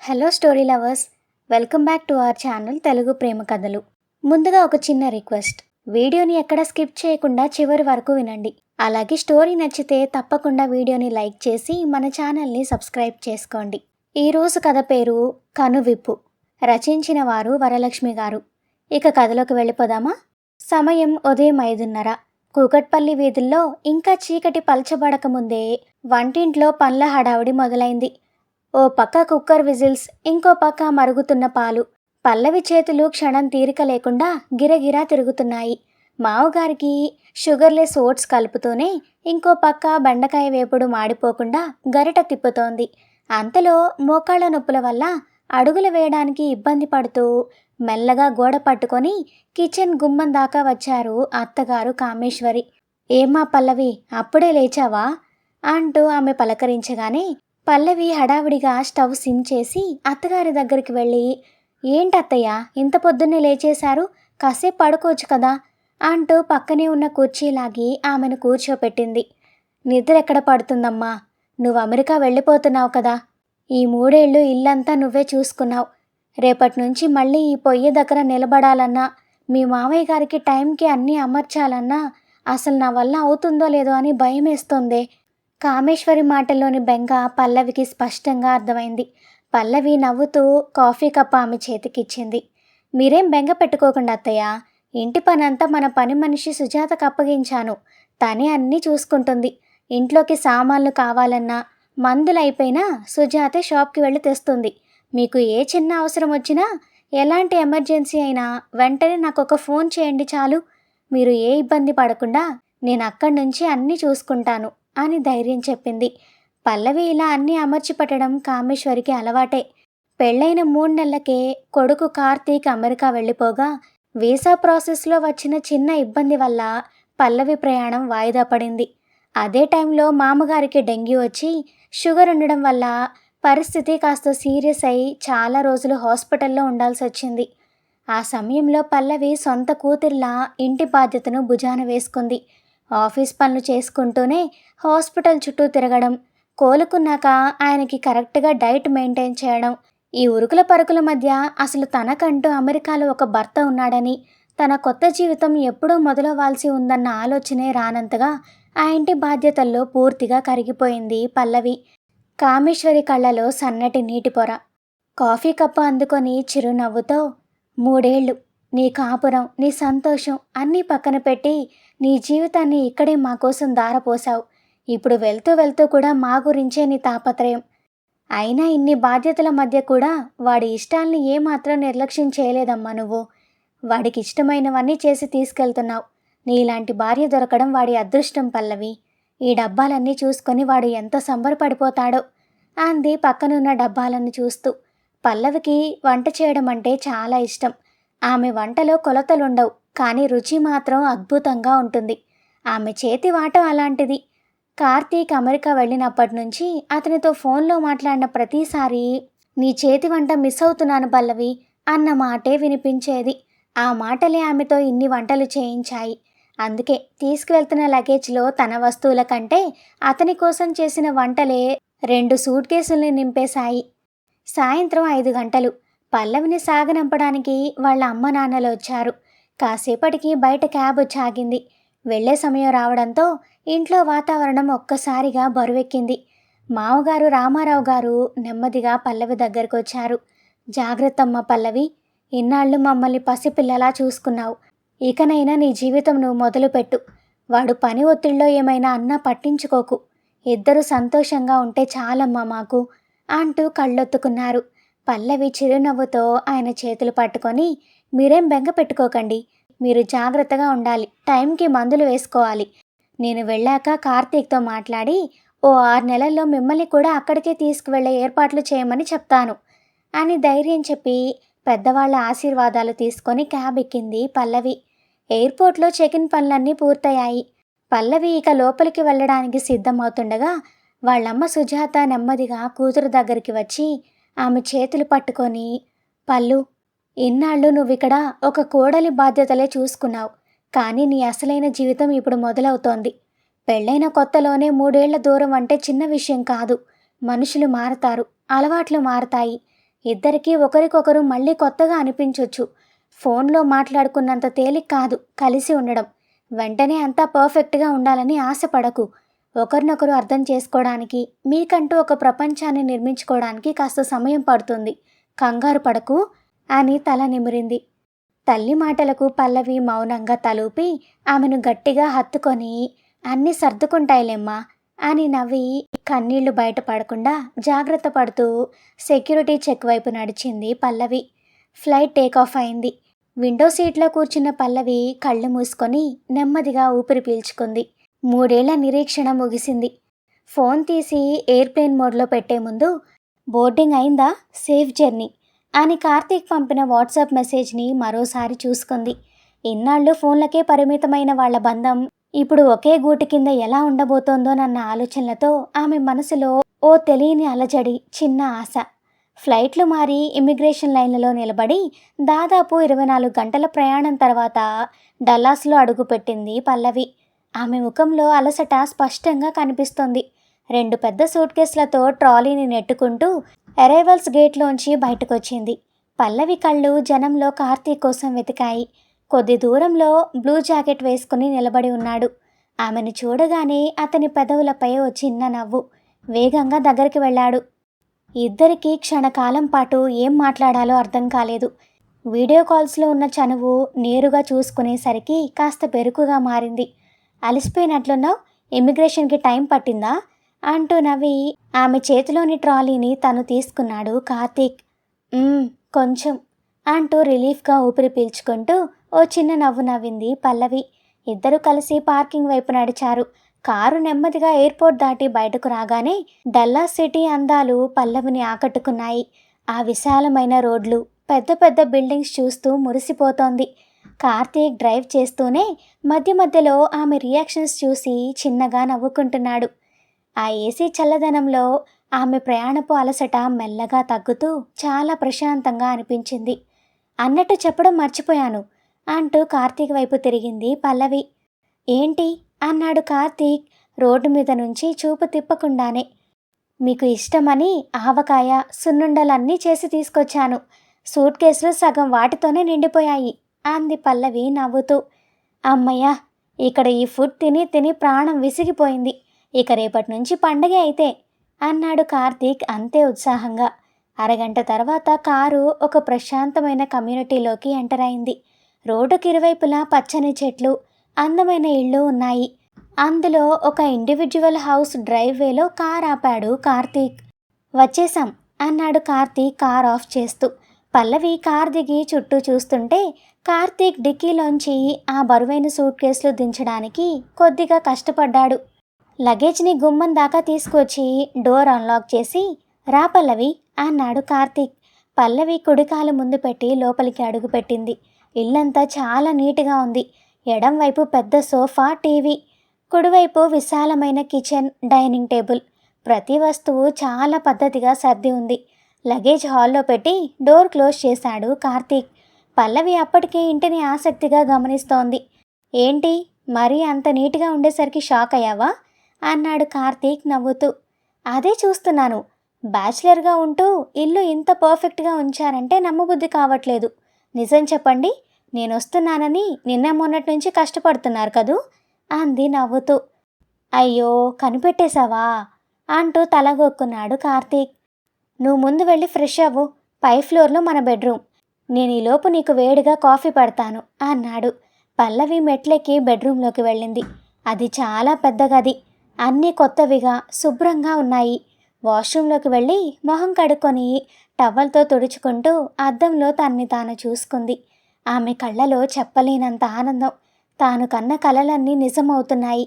Hello story lovers, welcome back to our channel Telugu Prema Kathalu. ముందుగా ఒక చిన్న రిక్వెస్ట్, వీడియోని ఎక్కడ స్కిప్ చేయకుండా చివరి వరకు వినండి. అలాగే స్టోరీ నచ్చితే తప్పకుండా వీడియోని లైక్ చేసి మన ఛానల్ని సబ్స్క్రైబ్ చేసుకోండి. ఈరోజు కథ పేరు కనువిప్పు. రచించిన వారు వరలక్ష్మి గారు. ఇక కథలోకి వెళ్ళిపోదామా? సమయం ఉదయం 5:30. కూకట్పల్లి వీధుల్లో ఇంకా చీకటి పల్చబడక ముందే వంటింట్లో పనుల హడావుడి మొదలైంది. ఓ పక్క కుక్కర్ విజిల్స్, ఇంకో పక్క మరుగుతున్న పాలు. పల్లవి చేతులు క్షణం తీరిక లేకుండా గిరగిరా తిరుగుతున్నాయి. మావగారికి షుగర్లెస్ ఓట్స్ కలుపుతూనే ఇంకో పక్క బెండకాయ వేపుడు మాడిపోకుండా గరిట తిప్పుతోంది. అంతలో మోకాళ్ళ నొప్పుల వల్ల అడుగులు వేయడానికి ఇబ్బంది పడుతూ మెల్లగా గోడ పట్టుకొని కిచెన్ గుమ్మం దాకా వచ్చారు అత్తగారు కామేశ్వరి. ఏమా పల్లవి, అప్పుడే లేచావా అంటూ ఆమె పలకరించగానే పల్లవి హడావిడిగా స్టవ్ సిమ్ చేసి అత్తగారి దగ్గరికి వెళ్ళి, ఏంటత్తయ్య ఇంత పొద్దున్నే లేచేశారు, కాసేపు పడుకోవచ్చు కదా అంటూ పక్కనే ఉన్న కుర్చీలాగి ఆమెను కూర్చోపెట్టింది. నిద్ర ఎక్కడ పడుతుందమ్మా, నువ్వు అమెరికా వెళ్ళిపోతున్నావు కదా, ఈ 3 ఏళ్ళు ఇల్లంతా నువ్వే చూసుకున్నావు. రేపటి నుంచి మళ్ళీ ఈ పొయ్యి దగ్గర నిలబడాలన్నా, మీ మామయ్య గారికి టైంకి అన్నీ అమర్చాలన్నా అసలు నా వల్ల అవుతుందో లేదో అని భయమేస్తోందే. కామేశ్వరి మాటల్లోని బెంగ పల్లవికి స్పష్టంగా అర్థమైంది. పల్లవి నవ్వుతూ కాఫీ కప్ ఆమె చేతికిచ్చింది. మీరేం బెంగ పెట్టుకోకుండా అత్తయ్య, ఇంటి పనంతా మన పని మనిషి సుజాతకు అప్పగించాను. తనే అన్నీ చూసుకుంటుంది. ఇంట్లోకి సామాన్లు కావాలన్నా, మందులు అయిపోయినా సుజాతే షాప్కి వెళ్ళి తెస్తుంది. మీకు ఏ చిన్న అవసరం వచ్చినా, ఎలాంటి ఎమర్జెన్సీ అయినా వెంటనే నాకు ఒక ఫోన్ చేయండి చాలు. మీరు ఏ ఇబ్బంది పడకుండా నేను అక్కడి నుంచి అన్నీ చూసుకుంటాను అని ధైర్యం చెప్పింది. పల్లవి ఇలా అన్నీ అమర్చి పెట్టడం కామేశ్వరికి అలవాటే. పెళ్ళైన 3 నెలలకే కొడుకు కార్తీక్ అమెరికా వెళ్ళిపోగా వీసా ప్రాసెస్లో వచ్చిన చిన్న ఇబ్బంది వల్ల పల్లవి ప్రయాణం వాయిదా పడింది. అదే టైంలో మామగారికి డెంగ్యూ వచ్చి షుగర్ ఉండడం వల్ల పరిస్థితి కాస్త సీరియస్ అయి చాలా రోజులు హాస్పిటల్లో ఉండాల్సి వచ్చింది. ఆ సమయంలో పల్లవి సొంత కూతురిలా ఇంటి బాధ్యతను భుజాన వేసుకుంది. ఆఫీస్ పనులు చేసుకుంటూనే హాస్పిటల్ చుట్టూ తిరగడం, కోలుకున్నాక ఆయనకి కరెక్ట్గా డైట్ మెయింటైన్ చేయడం, ఈ ఉరుకుల పరుగుల మధ్య అసలు తనకంటూ అమెరికాలో ఒక భర్త ఉన్నాడని, తన కొత్త జీవితం ఎప్పుడూ మొదలవ్వాల్సి ఉందన్న ఆలోచనే రానంతగా ఆ ఇంటి బాధ్యతల్లో పూర్తిగా కరిగిపోయింది పల్లవి. కామేశ్వరి కళ్ళలో సన్నటి నీటి పొర. కాఫీ కప్పు అందుకొని చిరునవ్వుతో, 3 ఏళ్ళు నీ కాపురం, నీ సంతోషం అన్నీ పక్కన పెట్టి నీ జీవితాన్ని ఇక్కడే మా కోసం ధారపోసావు. ఇప్పుడు వెళ్తూ వెళ్తూ కూడా మా గురించే నీ తాపత్రయం. అయినా ఇన్ని బాధ్యతల మధ్య కూడా వాడి ఇష్టాల్ని ఏమాత్రం నిర్లక్ష్యం చేయలేదమ్మా నువ్వు. వాడికి ఇష్టమైనవన్నీ చేసి తీసుకెళ్తున్నావు. నీలాంటి భార్య దొరకడం వాడి అదృష్టం పల్లవి. ఈ డబ్బాలన్నీ చూసుకొని వాడు ఎంత సంబరపడిపోతాడో అంది పక్కనున్న డబ్బాలను చూస్తూ. పల్లవికి వంట చేయడం అంటే చాలా ఇష్టం. ఆమె వంటలో కొలతలుండవు, కానీ రుచి మాత్రం అద్భుతంగా ఉంటుంది. ఆమె చేతి వాటం అలాంటిది. కార్తీక్ అమెరికా వెళ్ళినప్పటి నుంచి అతనితో ఫోన్లో మాట్లాడిన ప్రతిసారి నీ చేతి వంట మిస్ అవుతున్నాను పల్లవి అన్న మాటే వినిపించేది. ఆ మాటలే ఆమెతో ఇన్ని వంటలు చేయించాయి. అందుకే తీసుకువెళ్తున్న లగేజ్లో తన వస్తువుల కంటే అతని కోసం చేసిన వంటలే 2 సూట్ కేసుల్ని నింపేశాయి. సాయంత్రం 5 గంటలు. పల్లవిని సాగనంపడానికి వాళ్ళ అమ్మ నాన్నలు వచ్చారు. కాసేపటికి బయట క్యాబ్ వచ్చి ఆగింది. వెళ్లే సమయం రావడంతో ఇంట్లో వాతావరణం ఒక్కసారిగా బరువెక్కింది. మామగారు రామారావు గారు నెమ్మదిగా పల్లవి దగ్గరకు వచ్చారు. జాగ్రత్తమ్మ పల్లవి, ఇన్నాళ్ళు మమ్మల్ని పసిపిల్లలా చూసుకున్నావు. ఇకనైనా నీ జీవితం నువ్వు మొదలుపెట్టు. వాడు పని ఒత్తిడిలో ఏమైనా అన్నా పట్టించుకోకు. ఇద్దరు సంతోషంగా ఉంటే చాలమ్మా మాకు అంటూ కళ్ళొత్తుకున్నారు. పల్లవి చిరునవ్వుతో ఆయన చేతులు పట్టుకొని, మీరేం బెంగ పెట్టుకోకండి, మీరు జాగ్రత్తగా ఉండాలి, టైంకి మందులు వేసుకోవాలి. నేను వెళ్ళాక కార్తీక్తో మాట్లాడి ఓ 6 నెలల్లో మిమ్మల్ని కూడా అక్కడికే తీసుకువెళ్ళే ఏర్పాట్లు చేయమని చెప్తాను అని ధైర్యం చెప్పి పెద్దవాళ్ల ఆశీర్వాదాలు తీసుకొని క్యాబ్ ఎక్కింది పల్లవి. ఎయిర్పోర్ట్లో చెకిన్ పనులన్నీ పూర్తయ్యాయి. పల్లవి ఇక లోపలికి వెళ్ళడానికి సిద్ధమవుతుండగా వాళ్ళమ్మ సుజాత నెమ్మదిగా కూతురు దగ్గరికి వచ్చి ఆమె చేతులు పట్టుకొని, పల్లు, ఇన్నాళ్ళు నువ్విక్కడ ఒక కోడలి బాధ్యతలే చూసుకున్నావు, కానీ నీ అసలైన జీవితం ఇప్పుడు మొదలవుతోంది. పెళ్ళైన కొత్తలోనే 3 ఏళ్ల దూరం అంటే చిన్న విషయం కాదు. మనుషులు మారతారు, అలవాట్లు మారతాయి. ఇద్దరికీ ఒకరికొకరు మళ్ళీ కొత్తగా అనిపించొచ్చు. ఫోన్లో మాట్లాడుకున్నంత తేలిక కాదు కలిసి ఉండడం. వెంటనే అంతా పర్ఫెక్ట్గా ఉండాలని ఆశపడకు. ఒకరినొకరు అర్థం చేసుకోవడానికి, మీకంటూ ఒక ప్రపంచాన్ని నిర్మించుకోవడానికి కాస్త సమయం పడుతుంది. కంగారు పడకు అని తల నిమిరింది. తల్లి మాటలకు పల్లవి మౌనంగా తలూపి ఆమెను గట్టిగా హత్తుకొని, అన్నీ సర్దుకుంటాయిలేమ్మా అని నవ్వి కన్నీళ్లు బయటపడకుండా జాగ్రత్త పడుతూ సెక్యూరిటీ చెక్ వైపు నడిచింది పల్లవి. ఫ్లైట్ టేకాఫ్ అయింది. విండో సీట్లో కూర్చున్న పల్లవి కళ్ళు మూసుకొని నెమ్మదిగా ఊపిరి పీల్చుకుంది. 3 ఏళ్ల నిరీక్షణ ముగిసింది. ఫోన్ తీసి ఎయిర్ప్లేన్ మోడ్లో పెట్టే ముందు, బోర్డింగ్ అయిందా, సేఫ్ జర్నీ అని కార్తీక్ పంపిన వాట్సాప్ మెసేజ్ని మరోసారి చూసుకుంది. ఇన్నాళ్ళు ఫోన్లకే పరిమితమైన వాళ్ల బంధం ఇప్పుడు ఒకే గూటి కింద ఎలా ఉండబోతోందోనన్న ఆలోచనలతో ఆమె మనసులో ఓ తెలియని అలజడి, చిన్న ఆశ. ఫ్లైట్లు మారి ఇమిగ్రేషన్ లైన్లలో నిలబడి దాదాపు 24 గంటల ప్రయాణం తర్వాత డల్లాస్లో అడుగుపెట్టింది పల్లవి. ఆమె ముఖంలో అలసట స్పష్టంగా కనిపిస్తోంది. 2 పెద్ద సూట్ కేసులతో ట్రాలీని నెట్టుకుంటూ అరైవల్స్ గేట్లోంచి బయటకొచ్చింది. పల్లవి కళ్ళు జనంలో కార్తీక్ కోసం వెతికాయి. కొద్ది దూరంలో బ్లూ జాకెట్ వేసుకుని నిలబడి ఉన్నాడు. ఆమెను చూడగానే అతని పెదవులపై ఓ చిన్న నవ్వు. వేగంగా దగ్గరికి వెళ్ళాడు. ఇద్దరికీ క్షణకాలం పాటు ఏం మాట్లాడాలో అర్థం కాలేదు. వీడియో కాల్స్లో ఉన్న చనువు నేరుగా చూసుకునేసరికి కాస్త బెరుకుగా మారింది. అలసిపోయినట్లున్నావు, ఇమిగ్రేషన్కి టైం పట్టిందా అంటూ నవ్వి ఆమె చేతిలోని ట్రాలీని తను తీసుకున్నాడు కార్తీక్. కొంచెం అంటూ రిలీఫ్గా ఊపిరి పీల్చుకుంటూ ఓ చిన్న నవ్వు నవ్వింది పల్లవి. ఇద్దరు కలిసి పార్కింగ్ వైపు నడిచారు. కారు నెమ్మదిగా ఎయిర్పోర్ట్ దాటి బయటకు రాగానే డల్లాస్ సిటీ అందాలు పల్లవిని ఆకట్టుకున్నాయి. ఆ విశాలమైన రోడ్లు, పెద్ద పెద్ద బిల్డింగ్స్ చూస్తూ మురిసిపోతోంది. కార్తీక్ డ్రైవ్ చేస్తూనే మధ్య మధ్యలో ఆమె రియాక్షన్స్ చూసి చిన్నగా నవ్వుకుంటున్నాడు. ఆ ఏసీ చల్లదనంలో ఆమె ప్రయాణపు అలసట మెల్లగా తగ్గుతూ చాలా ప్రశాంతంగా అనిపించింది. అన్నట్టు చెప్పడం మర్చిపోయాను అంటూ కార్తీక్ వైపు తిరిగింది పల్లవి. ఏంటి అన్నాడు కార్తీక్ రోడ్డు మీద నుంచి చూపు తిప్పకుండానే. మీకు ఇష్టమని ఆవకాయ, సున్నుండలన్నీ చేసి తీసుకొచ్చాను. సూట్ కేసులు సగం వాటితోనే నిండిపోయాయి అంది పల్లవి నవ్వుతూ. అమ్మయ్య, ఇక్కడ ఈ ఫుడ్ తిని తిని ప్రాణం విసిగిపోయింది. ఇక రేపటి నుంచి పండగే అయితే అన్నాడు కార్తీక్ అంతే ఉత్సాహంగా. అరగంట తర్వాత కారు ఒక ప్రశాంతమైన కమ్యూనిటీలోకి ఎంటర్ అయింది. రోడ్డుకి ఇరువైపులా పచ్చని చెట్లు, అందమైన ఇళ్ళు ఉన్నాయి. అందులో ఒక ఇండివిజువల్ హౌస్ డ్రైవ్వేలో కార్ ఆపాడు కార్తీక్. వచ్చేసాం అన్నాడు కార్తీక్ కార్ ఆఫ్ చేస్తూ. పల్లవి కార్ దిగి చుట్టూ చూస్తుంటే కార్తీక్ డిక్కీలోంచి ఆ బరువైన సూట్ కేసులు దించడానికి కొద్దిగా కష్టపడ్డాడు. లగేజ్ని గుమ్మం దాకా తీసుకొచ్చి డోర్ అన్లాక్ చేసి, రా పల్లవి అన్నాడు కార్తీక్. పల్లవి కుడికాలు ముందు పెట్టి లోపలికి అడుగుపెట్టింది. ఇల్లంతా చాలా నీట్గా ఉంది. ఎడం వైపు పెద్ద సోఫా, టీవీ, కుడివైపు విశాలమైన కిచెన్, డైనింగ్ టేబుల్. ప్రతి వస్తువు చాలా పద్ధతిగా సర్ది ఉంది. లగేజ్ హాల్లో పెట్టి డోర్ క్లోజ్ చేశాడు కార్తీక్. పల్లవి అప్పటికే ఇంటిని ఆసక్తిగా గమనిస్తోంది. ఏంటి, మరీ అంత నీట్గా ఉండేసరికి షాక్ అయ్యావా అన్నాడు కార్తీక్ నవ్వుతూ. అదే చూస్తున్నాను. బ్యాచిలర్గా ఉంటూ ఇల్లు ఇంత పర్ఫెక్ట్గా ఉంచారంటే నమ్మబుద్ధి కావట్లేదు. నిజం చెప్పండి, నేను వస్తున్నానని నిన్న మొన్నటి నుంచి కష్టపడుతున్నారు కదూ అంది నవ్వుతూ. అయ్యో, కనిపెట్టేశావా అంటూ తలగొక్కున్నాడు కార్తీక్. నువ్వు ముందు వెళ్ళి ఫ్రెష్ అవ్వు. పై ఫ్లోర్లో మన బెడ్రూమ్. నేను ఈలోపు నీకు వేడిగా కాఫీ పెడతాను అన్నాడు. పల్లవి మెట్లెక్కి బెడ్రూమ్లోకి వెళ్ళింది. అది చాలా పెద్ద గది. అన్నీ కొత్తవిగా శుభ్రంగా ఉన్నాయి. వాష్రూమ్లోకి వెళ్ళి మొహం కడుక్కొని టవల్తో తుడుచుకుంటూ అద్దంలో తన్ని తాను చూసుకుంది. ఆమె కళ్ళలో చెప్పలేనంత ఆనందం. తాను కన్న కలలన్నీ నిజమవుతున్నాయి.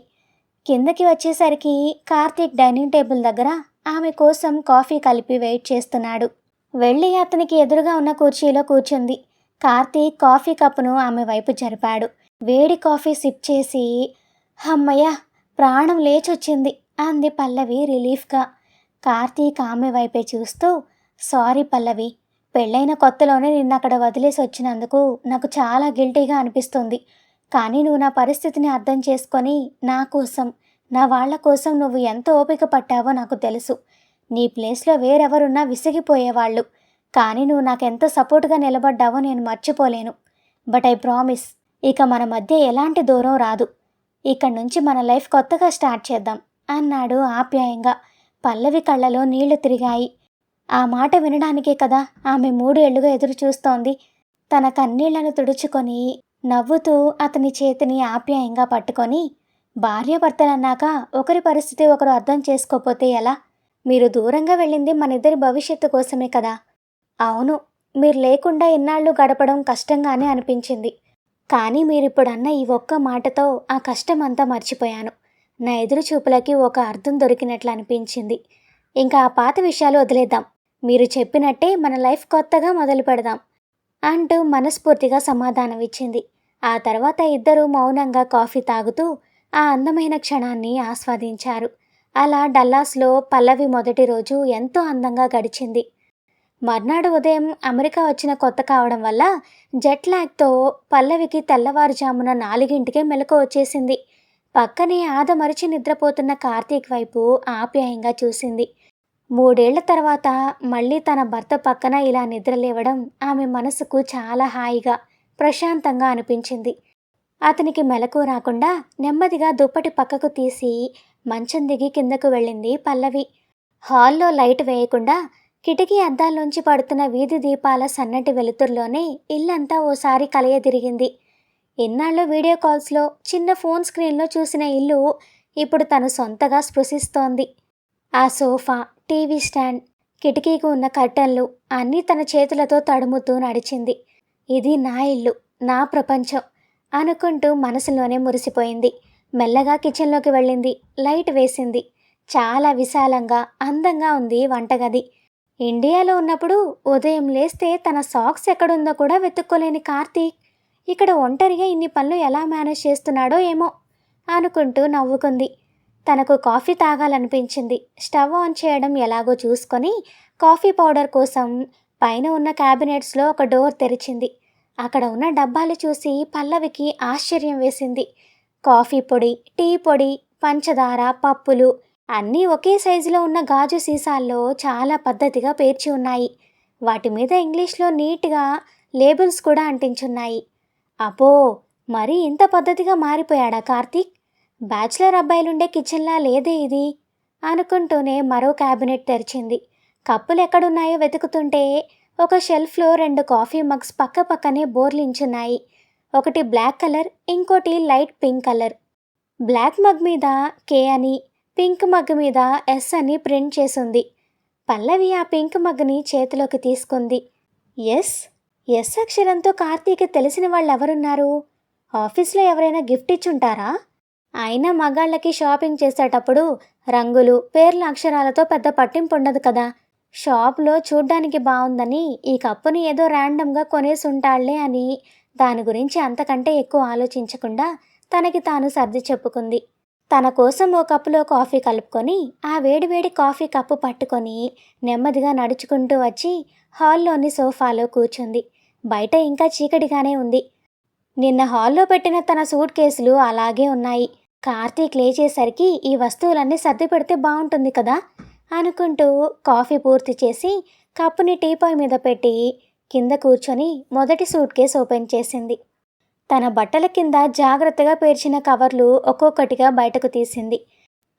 కిందకి వచ్చేసరికి కార్తీక్ డైనింగ్ టేబుల్ దగ్గర ఆమె కోసం కాఫీ కలిపి వెయిట్ చేస్తున్నాడు. వెళ్ళి అతనికి ఎదురుగా ఉన్న కుర్చీలో కూర్చుంది. కార్తీక్ కాఫీ కప్పును ఆమె వైపు జరిపాడు. వేడి కాఫీ సిప్ చేసి, హమ్మయ్య, ప్రాణం లేచొచ్చింది అంది పల్లవి రిలీఫ్గా. కార్తీక్ ఆమె వైపే చూస్తూ, సారీ పల్లవి, పెళ్ళైన కొత్తలోనే నిన్న అక్కడ వదిలేసి వచ్చినందుకు నాకు చాలా గిల్టీగా అనిపిస్తుంది. కానీ నువ్వు నా పరిస్థితిని అర్థం చేసుకొని నా కోసం, నా వాళ్ళ కోసం నువ్వు ఎంత ఓపిక పట్టావో నాకు తెలుసు. నీ ప్లేస్లో వేరెవరున్నా విసిగిపోయేవాళ్ళు. కానీ నువ్వు నాకెంత సపోర్ట్గా నిలబడ్డావో నేను మర్చిపోలేను. బట్ ఐ ప్రామిస్, ఇక మన మధ్య ఎలాంటి దూరం రాదు. ఇక్కడి నుంచి మన లైఫ్ కొత్తగా స్టార్ట్ చేద్దాం అన్నాడు ఆప్యాయంగా. పల్లవి కళ్ళలో నీళ్లు తిరిగాయి. ఆ మాట వినడానికే కదా ఆమె 3 ఏళ్లుగా ఎదురు చూస్తోంది. తన కన్నీళ్లను తుడుచుకొని నవ్వుతూ అతని చేతిని ఆప్యాయంగా పట్టుకొని, భార్యాభర్తలన్నాక ఒకరి పరిస్థితి ఒకరు అర్థం చేసుకోపోతే ఎలా? మీరు దూరంగా వెళ్ళింది మనిద్దరి భవిష్యత్తు కోసమే కదా. అవును, మీరు లేకుండా ఇన్నాళ్ళు గడపడం కష్టంగానే అనిపించింది. కానీ మీరిప్పుడన్న ఈ ఒక్క మాటతో ఆ కష్టమంతా మర్చిపోయాను. నా ఎదురు చూపులకి ఒక అర్థం దొరికినట్లు అనిపించింది. ఇంకా ఆ పాత విషయాలు వదిలేద్దాం. మీరు చెప్పినట్టే మన లైఫ్ కొత్తగా మొదలు పెడదాం అంటూ మనస్ఫూర్తిగా సమాధానమిచ్చింది. ఆ తర్వాత ఇద్దరూ మౌనంగా కాఫీ తాగుతూ ఆ అందమైన క్షణాన్ని ఆస్వాదించారు. అలా డల్లాస్లో పల్లవి మొదటి రోజు ఎంతో అందంగా గడిచింది. మర్నాడు ఉదయం అమెరికా వచ్చిన కొత్త కావడం వల్ల జెట్ ల్యాగ్తో పల్లవికి తెల్లవారుజామున 4ంటికే మెలకు వచ్చేసింది. పక్కనే ఆదమరిచి నిద్రపోతున్న కార్తీక్ వైపు ఆప్యాయంగా చూసింది. 3 ఏళ్ల తర్వాత మళ్ళీ తన భర్త పక్కన ఇలా నిద్రలేవడం ఆమె మనసుకు చాలా హాయిగా, ప్రశాంతంగా అనిపించింది. అతనికి మెలకు రాకుండా నెమ్మదిగా దుప్పటి పక్కకు తీసి మంచం దిగి కిందకు వెళ్ళింది పల్లవి. హాల్లో లైట్ వేయకుండా కిటికీ అద్దాల్లోంచి పడుతున్న వీధి దీపాల సన్నటి వెలుతురులోనే ఇల్లంతా ఓసారి కలయదిరిగింది. ఇన్నాళ్ళు వీడియో కాల్స్లో చిన్న ఫోన్ స్క్రీన్లో చూసిన ఇల్లు ఇప్పుడు తను సొంతగా స్పృశిస్తోంది. ఆ సోఫా, టీవీ స్టాండ్, కిటికీకి ఉన్న కర్టన్లు అన్నీ తన చేతులతో తడుముతూ నడిచింది. ఇది నా ఇల్లు, నా ప్రపంచం అనుకుంటూ మనసులోనే మురిసిపోయింది. మెల్లగా కిచెన్లోకి వెళ్ళింది. లైట్ వేసింది. చాలా విశాలంగా, అందంగా ఉంది వంటగది. ఇండియాలో ఉన్నప్పుడు ఉదయం లేస్తే తన సాక్స్ ఎక్కడుందో కూడా వెతుక్కోలేని కార్తీక్ ఇక్కడ ఒంటరిగా ఇన్ని పనులు ఎలా మేనేజ్ చేస్తున్నాడో ఏమో అనుకుంటూ నవ్వుకుంది. తనకు కాఫీ తాగాలనిపించింది. స్టవ్ ఆన్ చేయడం ఎలాగో చూసుకొని కాఫీ పౌడర్ కోసం పైన ఉన్న క్యాబినెట్స్లో ఒక డోర్ తెరిచింది. అక్కడ ఉన్న డబ్బాలు చూసి పల్లవికి ఆశ్చర్యం వేసింది. కాఫీ పొడి, టీ పొడి, పంచదార, పప్పులు అన్నీ ఒకే సైజులో ఉన్న గాజు సీసాల్లో చాలా పద్ధతిగా పేర్చి ఉన్నాయి. వాటి మీద ఇంగ్లీష్లో నీట్గా లేబుల్స్ కూడా అంటించున్నాయి. అబ్బో, మరీ ఇంత పద్ధతిగా మారిపోయాడా కార్తీక్? బ్యాచిలర్ అబ్బాయిలుండే కిచెన్లా లేదే ఇది అనుకుంటూనే మరో క్యాబినెట్ తెరిచింది. కప్పులు ఎక్కడున్నాయో వెతుకుతుంటే ఒక షెల్ఫ్లో 2 కాఫీ మగ్స్ పక్క పక్కనే బోర్లించున్నాయి. ఒకటి బ్లాక్ కలర్, ఇంకోటి light pink colour. Black mug మీద కే అని, పింక్ మగ్ మీద ఎస్ అని ప్రింట్ చేసుంది. పల్లవి ఆ పింక్ మగ్ని చేతిలోకి తీసుకుంది. ఎస్ ఎస్ అక్షరంతో కార్తీక్ తెలిసిన వాళ్ళు ఎవరున్నారు? ఆఫీస్లో ఎవరైనా గిఫ్ట్ ఇచ్చుంటారా? అయినా మగాళ్ళకి షాపింగ్ చేసేటప్పుడు రంగులు, పేర్ల అక్షరాలతో పెద్ద పట్టింపు ఉండదు కదా. షాప్లో చూడ్డానికి బాగుందని ఈ కప్పుని ఏదో ర్యాండమ్గా కొనేసి ఉంటాళ్లే అని దాని గురించి అంతకంటే ఎక్కువ ఆలోచించకుండా తనకి తాను సర్ది చెప్పుకుంది. తన కోసం ఓ కప్పులో కాఫీ కలుపుకొని ఆ వేడివేడి కాఫీ కప్పు పట్టుకొని నెమ్మదిగా నడుచుకుంటూ వచ్చి హాల్లోని సోఫాలో కూర్చుంది. బయట ఇంకా చీకటిగానే ఉంది. నిన్న హాల్లో పెట్టిన తన సూట్ కేసులు అలాగే ఉన్నాయి. కార్తీక్ లేచేసరికి ఈ వస్తువులన్నీ సర్ది పెడితే బాగుంటుంది కదా అనుకుంటూ కాఫీ పూర్తి చేసి కప్పుని టీపాయ్ మీద పెట్టి కింద కూర్చొని మొదటి సూట్ కేసు ఓపెన్ చేసింది. తన బట్టల కింద జాగ్రత్తగా పేర్చిన కవర్లు ఒక్కొక్కటిగా బయటకు తీసింది.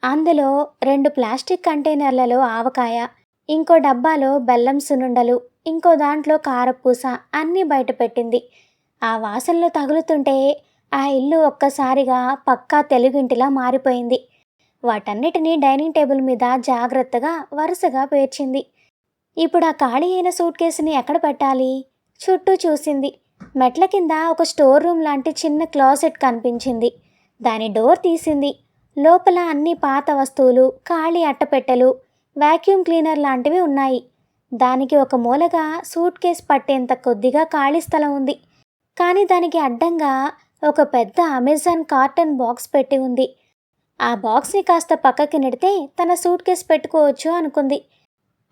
అందులో 2 ప్లాస్టిక్ కంటైనర్లలో ఆవకాయ, ఇంకో డబ్బాలో బెల్లం సున్నుండలు, ఇంకో దాంట్లో కారపూస అన్నీ బయట పెట్టింది. ఆ వాసనలు తగులుతుంటే ఆ ఇల్లు ఒక్కసారిగా పక్కా తెలుగింటిలా మారిపోయింది. వాటన్నిటినీ డైనింగ్ టేబుల్ మీద జాగ్రత్తగా వరుసగా పేర్చింది. ఇప్పుడు ఆ ఖాళీ అయిన సూట్ కేసుని ఎక్కడ పెట్టాలి? చుట్టూ చూసింది. మెట్ల కింద ఒక స్టోర్ రూమ్ లాంటి చిన్న క్లాసెట్ కనిపించింది. దాని డోర్ తీసింది. లోపల అన్ని పాత వస్తువులు, ఖాళీ అట్టపెట్టెలు, వాక్యూమ్ క్లీనర్ లాంటివి ఉన్నాయి. దానికి ఒక మూలగా సూట్ కేస్ పట్టేంత కొద్దిగా ఖాళీ స్థలం ఉంది. కానీ దానికి అడ్డంగా ఒక పెద్ద అమెజాన్ కార్టన్ బాక్స్ పెట్టి ఉంది. ఆ బాక్స్ని కాస్త పక్కకి నెడితే తన సూట్ కేస్ పెట్టుకోవచ్చు అనుకుంది.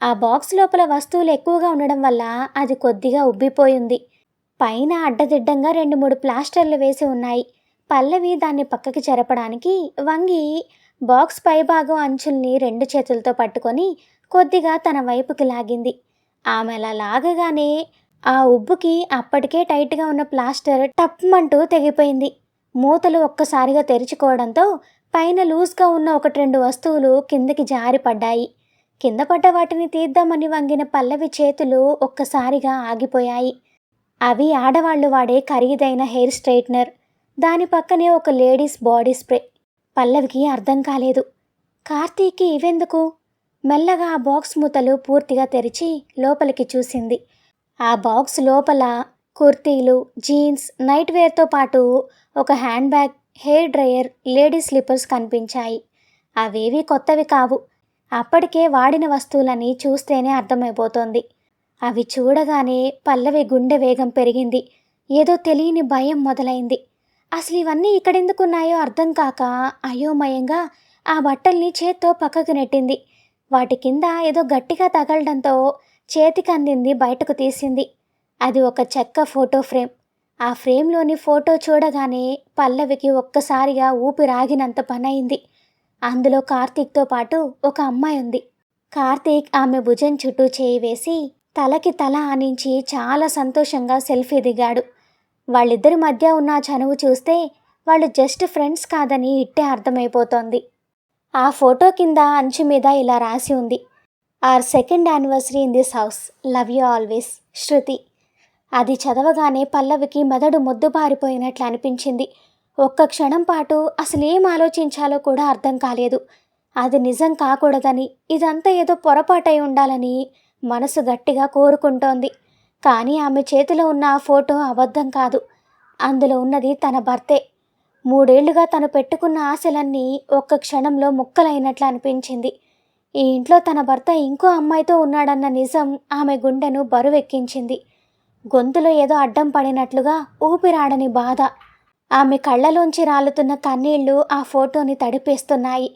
ఆ బాక్స్ లోపల వస్తువులు ఎక్కువగా ఉండడం వల్ల అది కొద్దిగా ఉబ్బిపోయింది. పైన అడ్డదిడ్డంగా 2-3 ప్లాస్టర్లు వేసి ఉన్నాయి. పల్లవి దాన్ని పక్కకి జరపడానికి వంగి బాక్స్ పైభాగం అంచుల్ని 2 చేతులతో పట్టుకొని కొద్దిగా తన వైపుకి లాగింది. ఆమె అలా లాగగానే ఆ ఉబ్బుకి అప్పటికే టైట్గా ఉన్న ప్లాస్టర్ టప్మంటూ తెగిపోయింది. మూతలు ఒక్కసారిగా తెరుచుకోవడంతో పైన లూజ్గా ఉన్న 1-2 వస్తువులు కిందకి జారి పడ్డాయి. కింద పడ్డ వాటిని తీద్దామని వంగిన పల్లవి చేతులు ఒక్కసారిగా ఆగిపోయాయి. అవి ఆడవాళ్లు వాడే ఖరీదైన హెయిర్ స్ట్రైట్నర్. దాని పక్కనే ఒక లేడీస్ బాడీ స్ప్రే. పల్లవికి అర్థం కాలేదు. కార్తీక్కి ఇవెందుకు? మెల్లగా ఆ బాక్స్ మూతలు పూర్తిగా తెరిచి లోపలికి చూసింది. ఆ బాక్స్ లోపల కుర్తీలు, జీన్స్, నైట్ వేర్తో పాటు ఒక hand bag, hair dryer, ladies slippers కనిపించాయి. అవేవీ కొత్తవి కావు. అప్పటికే వాడిన వస్తువులని చూస్తేనే అర్థమైపోతోంది. అవి చూడగానే పల్లవి గుండె వేగం పెరిగింది. ఏదో తెలియని భయం మొదలైంది. అసలు ఇవన్నీ ఇక్కడెందుకున్నాయో అర్థం కాక అయోమయంగా ఆ బట్టల్ని చేత్తో పక్కకు నెట్టింది. వాటి కింద ఏదో గట్టిగా తగలడంతో చేతికి అందింది బయటకు తీసింది. అది ఒక చెక్క ఫోటో ఫ్రేమ్. ఆ ఫ్రేమ్లోని ఫోటో చూడగానే పల్లవికి ఒక్కసారిగా ఊపిరాగినంత పనయింది. అందులో కార్తీక్తో పాటు ఒక అమ్మాయి ఉంది. కార్తీక్ ఆమె భుజం చుట్టూ చేయి వేసి తలకి తల ఆనించి చాలా సంతోషంగా సెల్ఫీ దిగాడు. వాళ్ళిద్దరి మధ్య ఉన్న చనువు చూస్తే వాళ్ళు జస్ట్ ఫ్రెండ్స్ కాదని ఇట్టే అర్థమైపోతోంది. ఆ ఫోటో కింద అంచు మీద ఇలా రాసి ఉంది: our second anniversary in this house, love you always, Shruti. అది చదవగానే పల్లవికి మెదడు మొద్దుబారిపోయినట్లు అనిపించింది. ఒక్క క్షణం పాటు అసలేం ఆలోచించాలో కూడా అర్థం కాలేదు. అది నిజం కాకూడదని, ఇదంతా ఏదో పొరపాటై ఉండాలని మనసు గట్టిగా కోరుకుంటోంది. కానీ ఆమె చేతిలో ఉన్న ఆ ఫోటో అబద్ధం కాదు. అందులో ఉన్నది తన భర్తే. 3 ఏళ్లుగా తను పెట్టుకున్న ఆశలన్నీ ఒక్క క్షణంలో ముక్కలైనట్లు అనిపించింది. ఈ ఇంట్లో తన భర్త ఇంకో అమ్మాయితో ఉన్నాడన్న నిజం ఆమె గుండెను బరువెక్కించింది. గొంతులో ఏదో అడ్డం పడినట్లుగా ఊపిరాడని బాధ. ఆమె కళ్ళలోంచి రాలుతున్న కన్నీళ్లు ఆ ఫోటోని తడిపేస్తున్నాయి.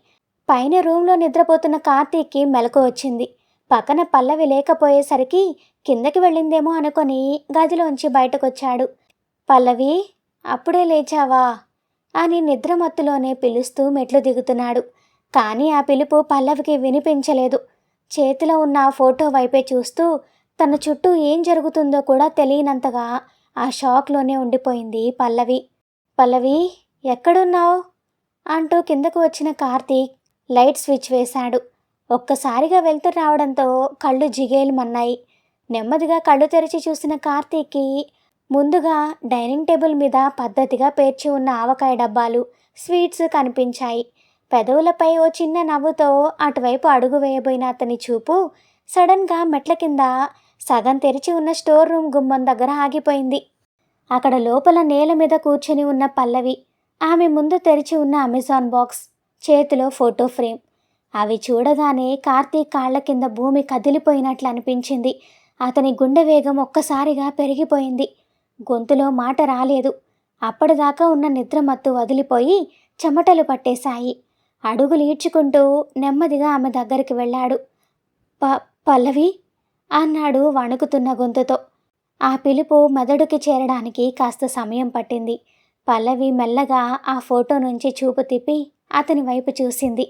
పైన రూమ్లో నిద్రపోతున్న కార్తీక్కి మెలకు వచ్చింది. పక్కన పల్లవి లేకపోయేసరికి కిందకి వెళ్ళిందేమో అనుకొని గదిలోంచి బయటకొచ్చాడు. పల్లవి, అప్పుడే లేచావా అని నిద్రమత్తులోనే పిలుస్తూ మెట్లు దిగుతున్నాడు. కానీ ఆ పిలుపు పల్లవికి వినిపించలేదు. చేతిలో ఉన్న ఆ ఫోటో వైపే చూస్తూ తన చుట్టూ ఏం జరుగుతుందో కూడా తెలియనంతగా ఆ షాక్లోనే ఉండిపోయింది పల్లవి. పల్లవి, ఎక్కడున్నావు అంటూ కిందకు వచ్చిన కార్తీక్ లైట్ స్విచ్ వేశాడు. ఒక్కసారిగా వెళ్తురు రావడంతో కళ్ళు జిగేలుమన్నాయి. నెమ్మదిగా కళ్ళు తెరిచి చూసిన కార్తీక్కి ముందుగా డైనింగ్ టేబుల్ మీద పద్ధతిగా పేర్చి ఉన్న ఆవకాయ డబ్బాలు, స్వీట్స్ కనిపించాయి. పెదవులపై ఓ చిన్న నవ్వుతో అటువైపు అడుగు వేయబోయిన అతని చూపు సడన్గా మెట్ల కింద సగం తెరిచి ఉన్న స్టోర్ రూమ్ గుమ్మం దగ్గర ఆగిపోయింది. అక్కడ లోపల నేల మీద కూర్చొని ఉన్న పల్లవి, ఆమె ముందు తెరిచి ఉన్న అమెజాన్ బాక్స్, చేతిలో ఫోటో ఫ్రేమ్. అవి చూడగానే కార్తీక్ కాళ్ల కింద భూమి కదిలిపోయినట్లు అనిపించింది. అతని గుండె వేగం ఒక్కసారిగా పెరిగిపోయింది. గొంతులో మాట రాలేదు. అప్పటిదాకా ఉన్న నిద్రమత్తు వదిలిపోయి చెమటలు పట్టేశాయి. అడుగులు ఈడ్చుకుంటూ నెమ్మదిగా ఆమె దగ్గరికి వెళ్ళాడు. పల్లవి అన్నాడు వణుకుతున్న గొంతుతో. ఆ పిలుపు మెదడుకి చేరడానికి కాస్త సమయం పట్టింది. పల్లవి మెల్లగా ఆ ఫోటో నుంచి చూపు తిప్పి అతని వైపు చూసింది.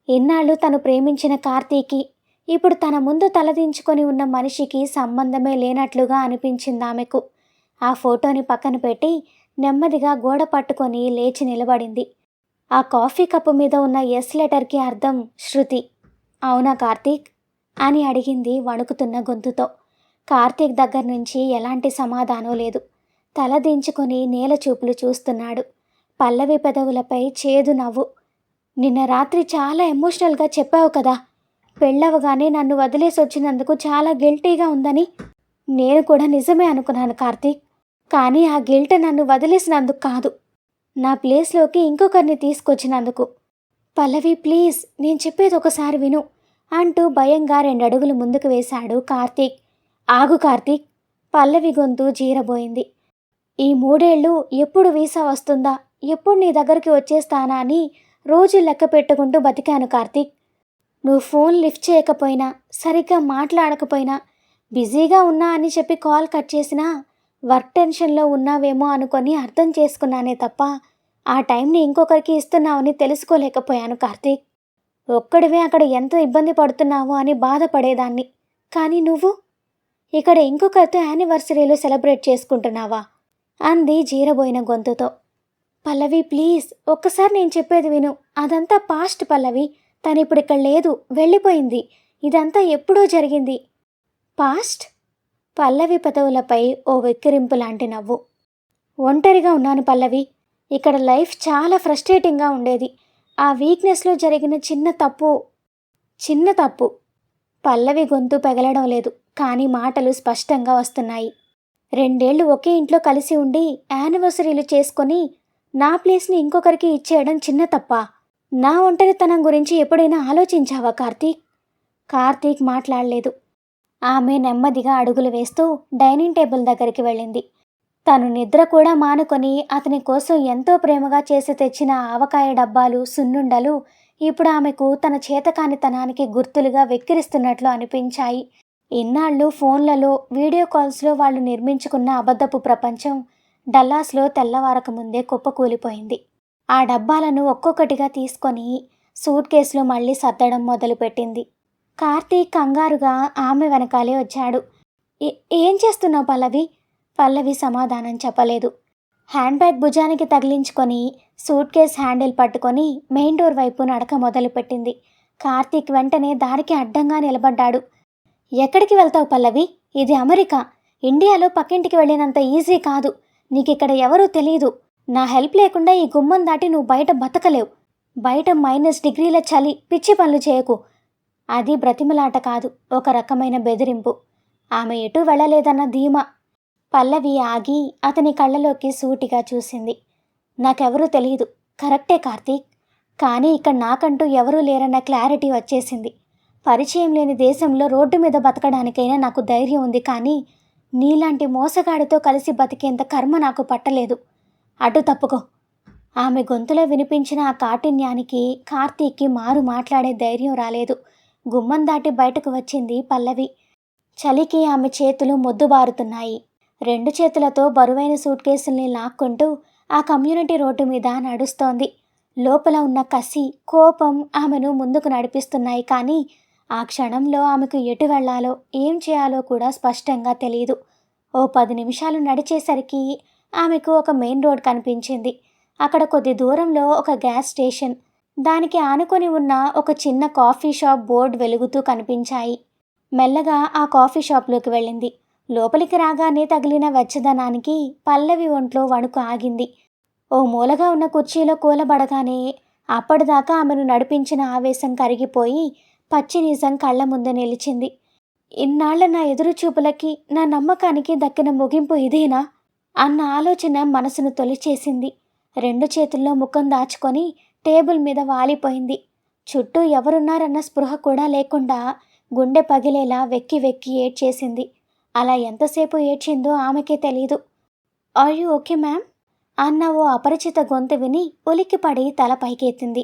ఇన్నాళ్ళు తను ప్రేమించిన కార్తీకి ఇప్పుడు తన ముందు తలదించుకొని ఉన్న మనిషికి సంబంధమే లేనట్లుగా అనిపించింది ఆమెకు. ఆ ఫోటోని పక్కన పెట్టి నెమ్మదిగా గోడ పట్టుకొని లేచి నిలబడింది. ఆ కాఫీ కప్పు మీద ఉన్న ఎస్ లెటర్కి అర్థం శృతి. అవునా కార్తీక్ అని అడిగింది వణుకుతున్న గొంతుతో. కార్తీక్ దగ్గర నుంచి ఎలాంటి సమాధానం లేదు. తల దించుకొని నేల చూపులు చూస్తున్నాడు. పల్లవి పెదవులపై చేదు నవ్వు. నిన్న రాత్రి చాలా ఎమోషనల్గా చెప్పావు కదా, పెళ్ళవగానే నన్ను వదిలేసి వచ్చినందుకు చాలా గిల్టీగా ఉందని. నేను కూడా నిజమే అనుకున్నాను కార్తీక్. కానీ ఆ గిల్ట్ నన్ను వదిలేసినందుకు కాదు, నా ప్లేస్లోకి ఇంకొకరిని తీసుకొచ్చినందుకు. పల్లవి ప్లీజ్, నేను చెప్పేది ఒకసారి విను అంటూ భయంగా 2 అడుగులు ముందుకు వేశాడు కార్తీక్. ఆగు కార్తీక్. పల్లవి గొంతు జీరబోయింది. ఈ 3 ఏళ్ళు ఎప్పుడు వీసా వస్తుందా, ఎప్పుడు నీ దగ్గరికి వచ్చేస్తానా అని రోజు లెక్క పెట్టుకుంటూ బతికాను కార్తీక్. నువ్వు ఫోన్ లిఫ్ట్ చేయకపోయినా, సరిగ్గా మాట్లాడకపోయినా, బిజీగా ఉన్నా అని చెప్పి కాల్ కట్ చేసినా వర్క్ టెన్షన్లో ఉన్నావేమో అనుకొని అర్థం చేసుకున్నానే తప్ప ఆ టైంని ఇంకొకరికి ఇస్తున్నావని తెలుసుకోలేకపోయాను కార్తీక్. ఒక్కడివే అక్కడ ఎంత ఇబ్బంది పడుతున్నావో అని బాధపడేదాన్ని. కానీ నువ్వు ఇక్కడ ఇంకొకరితో యానివర్సరీలు సెలబ్రేట్ చేసుకుంటున్నావా అంది జీరబోయిన గొంతుతో. పల్లవి ప్లీజ్, ఒక్కసారి నేను చెప్పేది విను. అదంతా పాస్ట్ పల్లవి. తనిప్పుడు ఇక్కడ లేదు, వెళ్ళిపోయింది. ఇదంతా ఎప్పుడో జరిగింది. పాస్ట్? పల్లవి పెదవులపై ఓ వెక్కిరింపు లాంటి నవ్వు. ఒంటరిగా ఉన్నాను పల్లవి. ఇక్కడ లైఫ్ చాలా ఫ్రస్ట్రేటింగ్గా ఉండేది. ఆ వీక్నెస్లో జరిగిన చిన్న తప్పు. పల్లవి గొంతు పెగలడం లేదు, కానీ మాటలు స్పష్టంగా వస్తున్నాయి. 2 ఏళ్ళు ఒకే ఇంట్లో కలిసి ఉండి యానివర్సరీలు చేసుకొని నా ప్లేస్ని ఇంకొకరికి ఇచ్చేయడం చిన్న తప్ప? నా ఒంటరితనం గురించి ఎప్పుడైనా ఆలోచించావా కార్తీక్? కార్తీక్ మాట్లాడలేదు. ఆమె నెమ్మదిగా అడుగులు వేస్తూ డైనింగ్ టేబుల్ దగ్గరికి వెళ్ళింది. తను నిద్ర కూడా మానుకొని అతని కోసం ఎంతో ప్రేమగా చేసి తెచ్చిన ఆవకాయ డబ్బాలు, సున్నుండలు ఇప్పుడు ఆమెకు తన చేతకానితనానికి గుర్తులుగా వెక్కిరిస్తున్నట్లు అనిపించాయి. ఇన్నాళ్ళు ఫోన్లలో, వీడియో కాల్స్లో వాళ్ళు నిర్మించుకున్న అబద్ధపు ప్రపంచం డల్లాస్లో తెల్లవారక ముందే కుప్పకూలిపోయింది. ఆ డబ్బాలను ఒక్కొక్కటిగా తీసుకొని సూట్ కేసులో మళ్ళీ సర్దడం మొదలుపెట్టింది. కార్తీక్ కంగారుగా ఆమె వెనకాలే వచ్చాడు. ఏం చేస్తున్నావు పల్లవి? పల్లవి సమాధానం చెప్పలేదు. హ్యాండ్ బ్యాగ్ భుజానికి తగిలించుకొని సూట్ కేస్ హ్యాండిల్ పట్టుకొని మెయిన్ డోర్ వైపు నడక మొదలుపెట్టింది. కార్తీక్ వెంటనే దారికి అడ్డంగా నిలబడ్డాడు. ఎక్కడికి వెళ్తావు పల్లవి? ఇది అమెరికా. ఇండియాలో పక్కింటికి వెళ్ళినంత ఈజీ కాదు. నీకిక్కడ ఎవరూ తెలీదు. నా హెల్ప్ లేకుండా ఈ గుమ్మం దాటి నువ్వు బయట బతకలేవు. బయట -డిగ్రీల చలి, పిచ్చి పనులు చేయకు. అది బ్రతిమలాట కాదు, ఒక రకమైన బెదిరింపు. ఆమె ఎటూ వెళ్ళలేదన్న ధీమా. పల్లవి ఆగి అతని కళ్ళలోకి సూటిగా చూసింది. నాకెవరూ తెలియదు, కరెక్టే కార్తీక్. కానీ ఇక్కడ నాకంటూ ఎవరూ లేరన్న క్లారిటీ వచ్చేసింది. పరిచయం లేని దేశంలో రోడ్డు మీద బతకడానికైనా నాకు ధైర్యం ఉంది, కానీ నీలాంటి మోసగాడితో కలిసి బతికేంత కర్మ నాకు పట్టలేదు. అటు తప్పుకో. ఆమె గొంతులో వినిపించిన ఆ కాఠిన్యానికి కార్తీక్కి మారు మాట్లాడే ధైర్యం రాలేదు. గుమ్మం దాటి బయటకు వచ్చింది పల్లవి. చలికి ఆమె చేతులు మొద్దుబారుతున్నాయి. 2 చేతులతో బరువైన సూట్ కేసుల్ని లాక్కుంటూ ఆ కమ్యూనిటీ రోడ్డు మీద నడుస్తోంది. లోపల ఉన్న కసి, కోపం ఆమెను ముందుకు నడిపిస్తున్నాయి. కానీ ఆ క్షణంలో ఆమెకు ఎటు వెళ్లాలో, ఏం చేయాలో కూడా స్పష్టంగా తెలియదు. ఓ 10 నిమిషాలు నడిచేసరికి ఆమెకు ఒక మెయిన్ రోడ్ కనిపించింది. అక్కడ కొద్ది దూరంలో ఒక గ్యాస్ స్టేషన్, దానికి ఆనుకొని ఉన్న ఒక చిన్న కాఫీ షాప్ బోర్డు వెలుగుతూ కనిపించాయి. మెల్లగా ఆ కాఫీ షాప్లోకి వెళ్ళింది. లోపలికి రాగానే తగిలిన వెచ్చదనానికి పల్లవి ఒంట్లో వణుకు ఆగింది. ఓ మూలగా ఉన్న కుర్చీలో కూలబడగానే అప్పటిదాకా ఆమెను నడిపించిన ఆవేశం కరిగిపోయి పచ్చి నిజం కళ్ళ ముందు నిలిచింది. ఇన్నాళ్ల నా ఎదురుచూపులకి, నా నమ్మకానికి దక్కిన ముగింపు ఇదేనా అన్న ఆలోచన మనసును తొలిచేసింది. 2 చేతుల్లో ముఖం దాచుకొని టేబుల్ మీద వాలిపోయింది. చుట్టూ ఎవరున్నారన్న స్పృహ కూడా లేకుండా గుండె పగిలేలా వెక్కి వెక్కి ఏడ్చేసింది. అలా ఎంతసేపు ఏడ్చిందో ఆమెకే తెలీదు. ఆర్ యూ ఓకే మ్యామ్ అన్న ఓ అపరిచిత గొంతు విని ఉలిక్కిపడి తల పైకెత్తింది.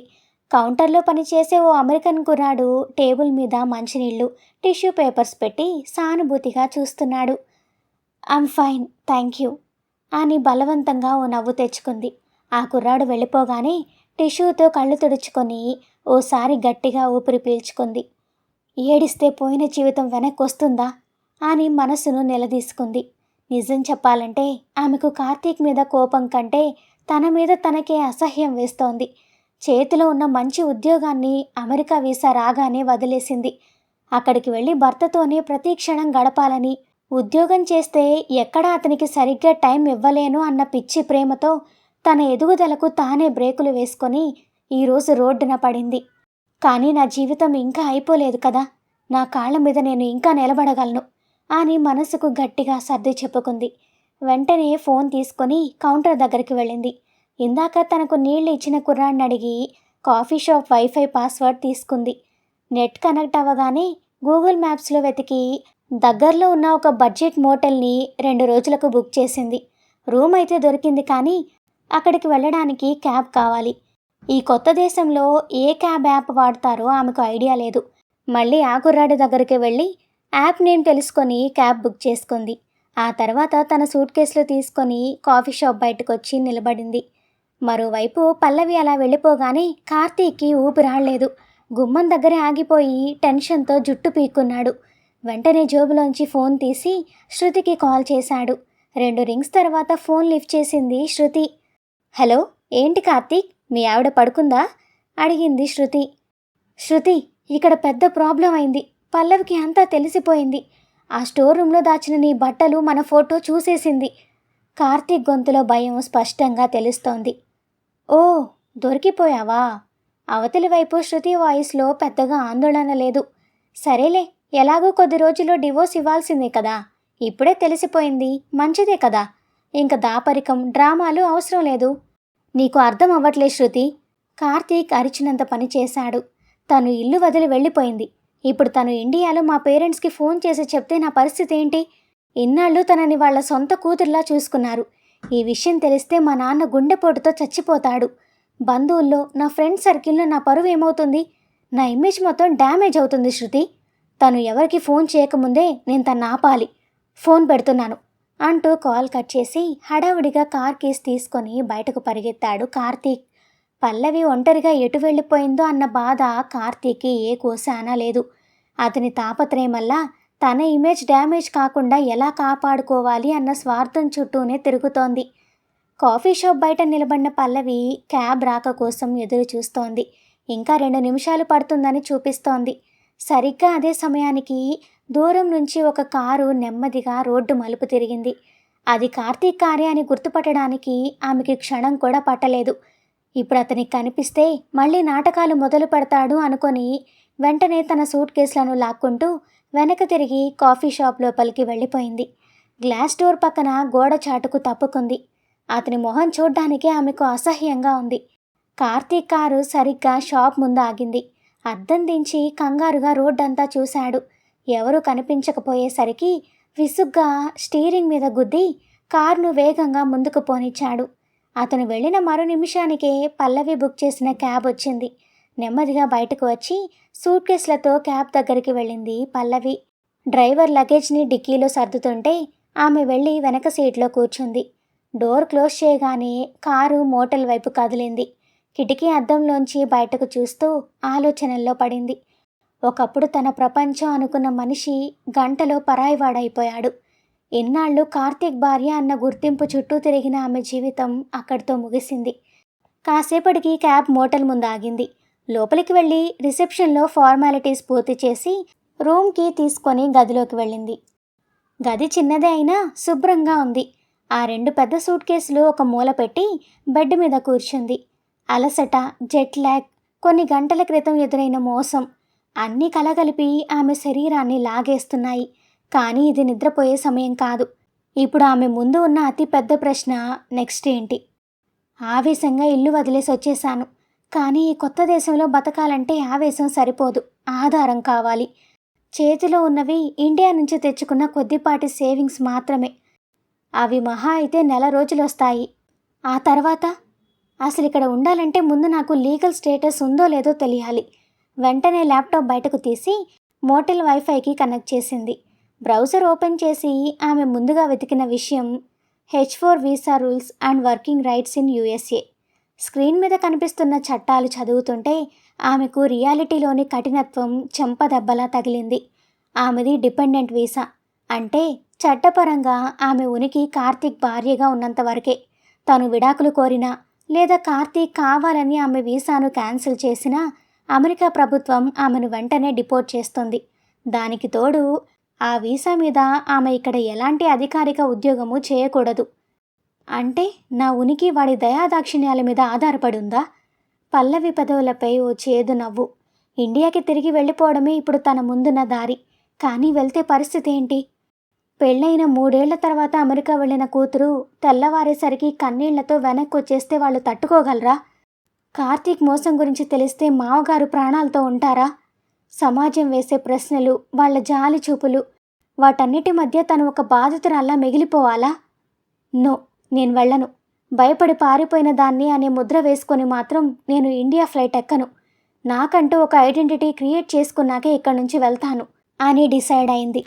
కౌంటర్లో పనిచేసే ఓ అమెరికన్ కుర్రాడు టేబుల్ మీద మంచినీళ్ళు, టిష్యూ పేపర్స్ పెట్టి సానుభూతిగా చూస్తున్నాడు. ఐమ్ ఫైన్, థ్యాంక్ యూ అని బలవంతంగా ఓ నవ్వు తెచ్చుకుంది. ఆ కుర్రాడు వెళ్ళిపోగానే టిష్యూతో కళ్ళు తుడుచుకొని ఓసారి గట్టిగా ఊపిరి పీల్చుకుంది. ఏడిస్తే పోయిన జీవితం వెనక్కి వస్తుందా అని మనసును నిలదీసుకుంది. నిజం చెప్పాలంటే ఆమెకు కార్తీక్ మీద కోపం కంటే తన మీద తనకే అసహ్యం వేస్తోంది. చేతిలో ఉన్న మంచి ఉద్యోగాన్ని అమెరికా వీసా రాగానే వదిలేసింది. అక్కడికి వెళ్ళి భర్తతోనే ప్రతి క్షణం గడపాలని, ఉద్యోగం చేస్తే ఎక్కడా అతనికి సరిగ్గా టైం ఇవ్వలేను అన్న పిచ్చి ప్రేమతో తన ఎదుగుదలకు తానే బ్రేకులు వేసుకొని ఈరోజు రోడ్డున పడింది. కానీ నా జీవితం ఇంకా అయిపోలేదు కదా, నా కాళ్ళ మీద నేను ఇంకా నిలబడగలను అని మనసుకు గట్టిగా సర్ది చెప్పుకుంది. వెంటనే ఫోన్ తీసుకొని కౌంటర్ దగ్గరికి వెళ్ళింది. ఇందాక తనకు నీళ్లు ఇచ్చిన కుర్రాడిని అడిగి కాఫీ షాప్ వైఫై పాస్వర్డ్ తీసుకుంది. నెట్ కనెక్ట్ అవ్వగానే గూగుల్ మ్యాప్స్లో వెతికి దగ్గరలో ఉన్న ఒక బడ్జెట్ మోటల్ని 2 రోజులకు బుక్ చేసింది. రూమ్ అయితే దొరికింది, కానీ అక్కడికి వెళ్ళడానికి క్యాబ్ కావాలి. ఈ కొత్త దేశంలో ఏ క్యాబ్ యాప్ వాడతారో ఆమెకు ఐడియా లేదు. మళ్ళీ ఆ కుర్రాడి దగ్గరికి వెళ్ళి యాప్ నేమ్ తెలుసుకొని క్యాబ్ బుక్ చేసుకుంది. ఆ తర్వాత తన సూట్ కేసులు తీసుకొని కాఫీ షాప్ బయటకు వచ్చి నిలబడింది. మరోవైపు పల్లవి అలా వెళ్ళిపోగానే కార్తీక్కి ఊపిరాడలేదు. గుమ్మం దగ్గరే ఆగిపోయి టెన్షన్తో జుట్టు పీక్కున్నాడు. వెంటనే జేబులోంచి ఫోన్ తీసి శృతికి కాల్ చేశాడు. 2 రింగ్స్ తర్వాత ఫోన్ లిఫ్ట్ చేసింది శృతి. హలో, ఏంటి కార్తీక్, మీ ఆవిడ పడుకుందా? అడిగింది శృతి. శృతి, ఇక్కడ పెద్ద ప్రాబ్లం అయింది. పల్లవికి అంతా తెలిసిపోయింది. ఆ స్టోర్ రూమ్లో దాచిన నీ బట్టలు మన ఫోటో చూసేసింది. కార్తీక్ గొంతులో భయం స్పష్టంగా తెలుస్తోంది. ఓ, దొరికిపోయావా? అవతలి వైపు శృతి వాయిస్లో పెద్దగా ఆందోళన లేదు. సరేలే, ఎలాగో కొద్ది రోజుల్లో డివోర్స్ ఇవ్వాల్సిందే కదా. ఇప్పుడే తెలిసిపోయింది, మంచిదే కదా. ఇంక దాపరికం డ్రామాలు అవసరం లేదు. నీకు అర్థం అవ్వట్లే శృతి. కార్తీక్ అరిచినంత పని చేశాడు. తను ఇల్లు వదిలి వెళ్ళిపోయింది. ఇప్పుడు తను ఇండియాలో మా పేరెంట్స్కి ఫోన్ చేసి చెప్తే నా పరిస్థితి ఏంటి? ఇన్నాళ్ళు తనని వాళ్ళ సొంత కూతుర్లా చూసుకున్నారు. ఈ విషయం తెలిస్తే మా నాన్న గుండెపోటుతో చచ్చిపోతాడు. బంధువుల్లో, నా ఫ్రెండ్ సర్కిల్లో నా పరువు ఏమవుతుంది? నా ఇమేజ్ మొత్తం డ్యామేజ్ అవుతుంది శృతి. తను ఎవరికి ఫోన్ చేయకముందే నేను తను ఆపాలి. ఫోన్ పెడుతున్నాను అంటూ కాల్ కట్ చేసి హడావుడిగా కార్ కీస్ తీసుకొని బయటకు పరిగెత్తాడు కార్తీక్. పల్లవి ఒంటరిగా ఎటు వెళ్ళిపోయిందో అన్న బాధ కార్తీక్కి ఏ కోశానా లేదు. అతని తాపత్రయం వల్ల తన ఇమేజ్ డ్యామేజ్ కాకుండా ఎలా కాపాడుకోవాలి అన్న స్వార్థం చుట్టూనే తిరుగుతోంది. కాఫీ షాప్ బయట నిలబడిన పల్లవి క్యాబ్ రాక కోసం ఎదురు చూస్తోంది. ఇంకా 2 నిమిషాలు పడుతుందని చూపిస్తోంది. సరిగ్గా అదే సమయానికి దూరం నుంచి ఒక కారు నెమ్మదిగా రోడ్డు మలుపు తిరిగింది. అది కార్తీక్ కారే అని గుర్తుపట్టడానికి ఆమెకి క్షణం కూడా పట్టలేదు. ఇప్పుడు అతనికి కనిపిస్తే మళ్ళీ నాటకాలు మొదలు పెడతాడు అనుకొని వెంటనే తన సూట్ కేసులను లాక్కుంటూ వెనక తిరిగి కాఫీ షాప్ లోపలికి వెళ్ళిపోయింది. గ్లాస్ డోర్ పక్కన గోడ చాటుకు తప్పుకుంది. అతని మొహం చూడ్డానికి ఆమెకు అసహ్యంగా ఉంది. కార్తీక్ కారు సరిగ్గా షాప్ ముందు ఆగింది. అద్దం దించి కంగారుగా రోడ్డంతా చూశాడు. ఎవరూ కనిపించకపోయేసరికి విసుగ్గా స్టీరింగ్ మీద గుద్ది కారును వేగంగా ముందుకు పోనిచ్చాడు. అతను వెళ్ళిన మరో నిమిషానికే పల్లవి బుక్ చేసిన క్యాబ్ వచ్చింది. నెమ్మదిగా బయటకు వచ్చి సూట్ కేసులతో క్యాబ్ దగ్గరికి వెళ్ళింది పల్లవి. డ్రైవర్ లగేజ్ని డిక్కీలో సర్దుతుంటే ఆమె వెళ్ళి వెనక సీట్లో కూర్చుంది. డోర్ క్లోజ్ చేయగానే కారు మోటల్ వైపు కదిలింది. కిటికీ అద్దంలోంచి బయటకు చూస్తూ ఆలోచనల్లో పడింది. ఒకప్పుడు తన ప్రపంచం అనుకున్న మనిషి గంటలో పరాయివాడైపోయాడు. ఇన్నాళ్ళు కార్తీక్ భార్య అన్న గుర్తింపు చుట్టూ తిరిగిన ఆమె జీవితం అక్కడితో ముగిసింది. కాసేపటికి క్యాబ్ మోటల్ ముందు ఆగింది. లోపలికి వెళ్ళి రిసెప్షన్లో ఫార్మాలిటీస్ పూర్తి చేసి రూమ్కి తీసుకొని గదిలోకి వెళ్ళింది. గది చిన్నదే అయినా శుభ్రంగా ఉంది. ఆ 2 పెద్ద సూట్ కేసులు ఒక మూల పెట్టి బెడ్ మీద కూర్చుంది. అలసట, జెట్ ల్యాగ్, కొన్ని గంటల క్రితం ఎదురైన మోసం అన్నీ కలగలిపి ఆమె శరీరాన్ని లాగేస్తున్నాయి. కానీ ఇది నిద్రపోయే సమయం కాదు. ఇప్పుడు ఆమె ముందు ఉన్న అతి పెద్ద ప్రశ్న, నెక్స్ట్ ఏంటి? ఆవేశంగా ఇల్లు వదిలేసి వచ్చేశాను. కానీ ఈ కొత్త దేశంలో బతకాలంటే ఆవేశం సరిపోదు, ఆధారం కావాలి. చేతిలో ఉన్నవి ఇండియా నుంచి తెచ్చుకున్న కొద్దిపాటి సేవింగ్స్ మాత్రమే. అవి మహా అయితే నెల రోజులు వస్తాయి. ఆ తర్వాత అసలు ఇక్కడ ఉండాలంటే ముందు నాకు లీగల్ స్టేటస్ ఉందో లేదో తెలియాలి. వెంటనే ల్యాప్టాప్ బయటకు తీసి మోటల్ వైఫైకి కనెక్ట్ చేసింది. బ్రౌజర్ ఓపెన్ చేసి ఆమె ముందుగా వెతికిన విషయం H4 visa rules and working rights in USA. Screen మీద కనిపిస్తున్న చట్టాలు చదువుతుంటే ఆమెకు రియాలిటీలోని కఠినత్వం చెంపదెబ్బలా తగిలింది. ఆమెది డిపెండెంట్ వీసా అంటే చట్టపరంగా ఆమె ఉనికి కార్తీక్ భార్యగా ఉన్నంత వరకే. తను విడాకులు కోరినా లేదా కార్తీక్ కావాలని ఆమె వీసాను క్యాన్సిల్ చేసినా అమెరికా ప్రభుత్వం ఆమెను వెంటనే డిపోర్ట్ చేస్తుంది. దానికి తోడు ఆ వీసా మీద ఆమె ఇక్కడ ఎలాంటి అధికారిక ఉద్యోగము చేయకూడదు. అంటే నా ఉనికి వాడి దయాదాక్షిణ్యాల మీద ఆధారపడి ఉందా? పల్లవి పెదవులపై ఓ చేదు నవ్వు. ఇండియాకి తిరిగి వెళ్ళిపోవడమే ఇప్పుడు తన ముందున్న దారి. కానీ వెళ్తే పరిస్థితి ఏంటి? పెళ్ళైన 3 ఏళ్ల తర్వాత అమెరికా వెళ్ళిన కూతురు తెల్లవారేసరికి కన్నీళ్లతో వెనక్కి వచ్చేస్తే వాళ్ళు తట్టుకోగలరా? కార్తీక్ మోసం గురించి తెలిస్తే మావగారు ప్రాణాలతో ఉంటారా? సమాజం వేసే ప్రశ్నలు, వాళ్ళ జాలి చూపులు, వాటన్నిటి మధ్య తను ఒక బాధితురాల్లా మిగిలిపోవాలా? నో, నేను వెళ్ళను. భయపడి పారిపోయిన దాన్ని అనే ముద్ర వేసుకొని మాత్రం నేను ఇండియా ఫ్లైట్ ఎక్కను. నాకంటూ ఒక ఐడెంటిటీ క్రియేట్ చేసుకున్నాకే ఇక్కడి నుంచి వెళ్తాను అని డిసైడ్ అయింది.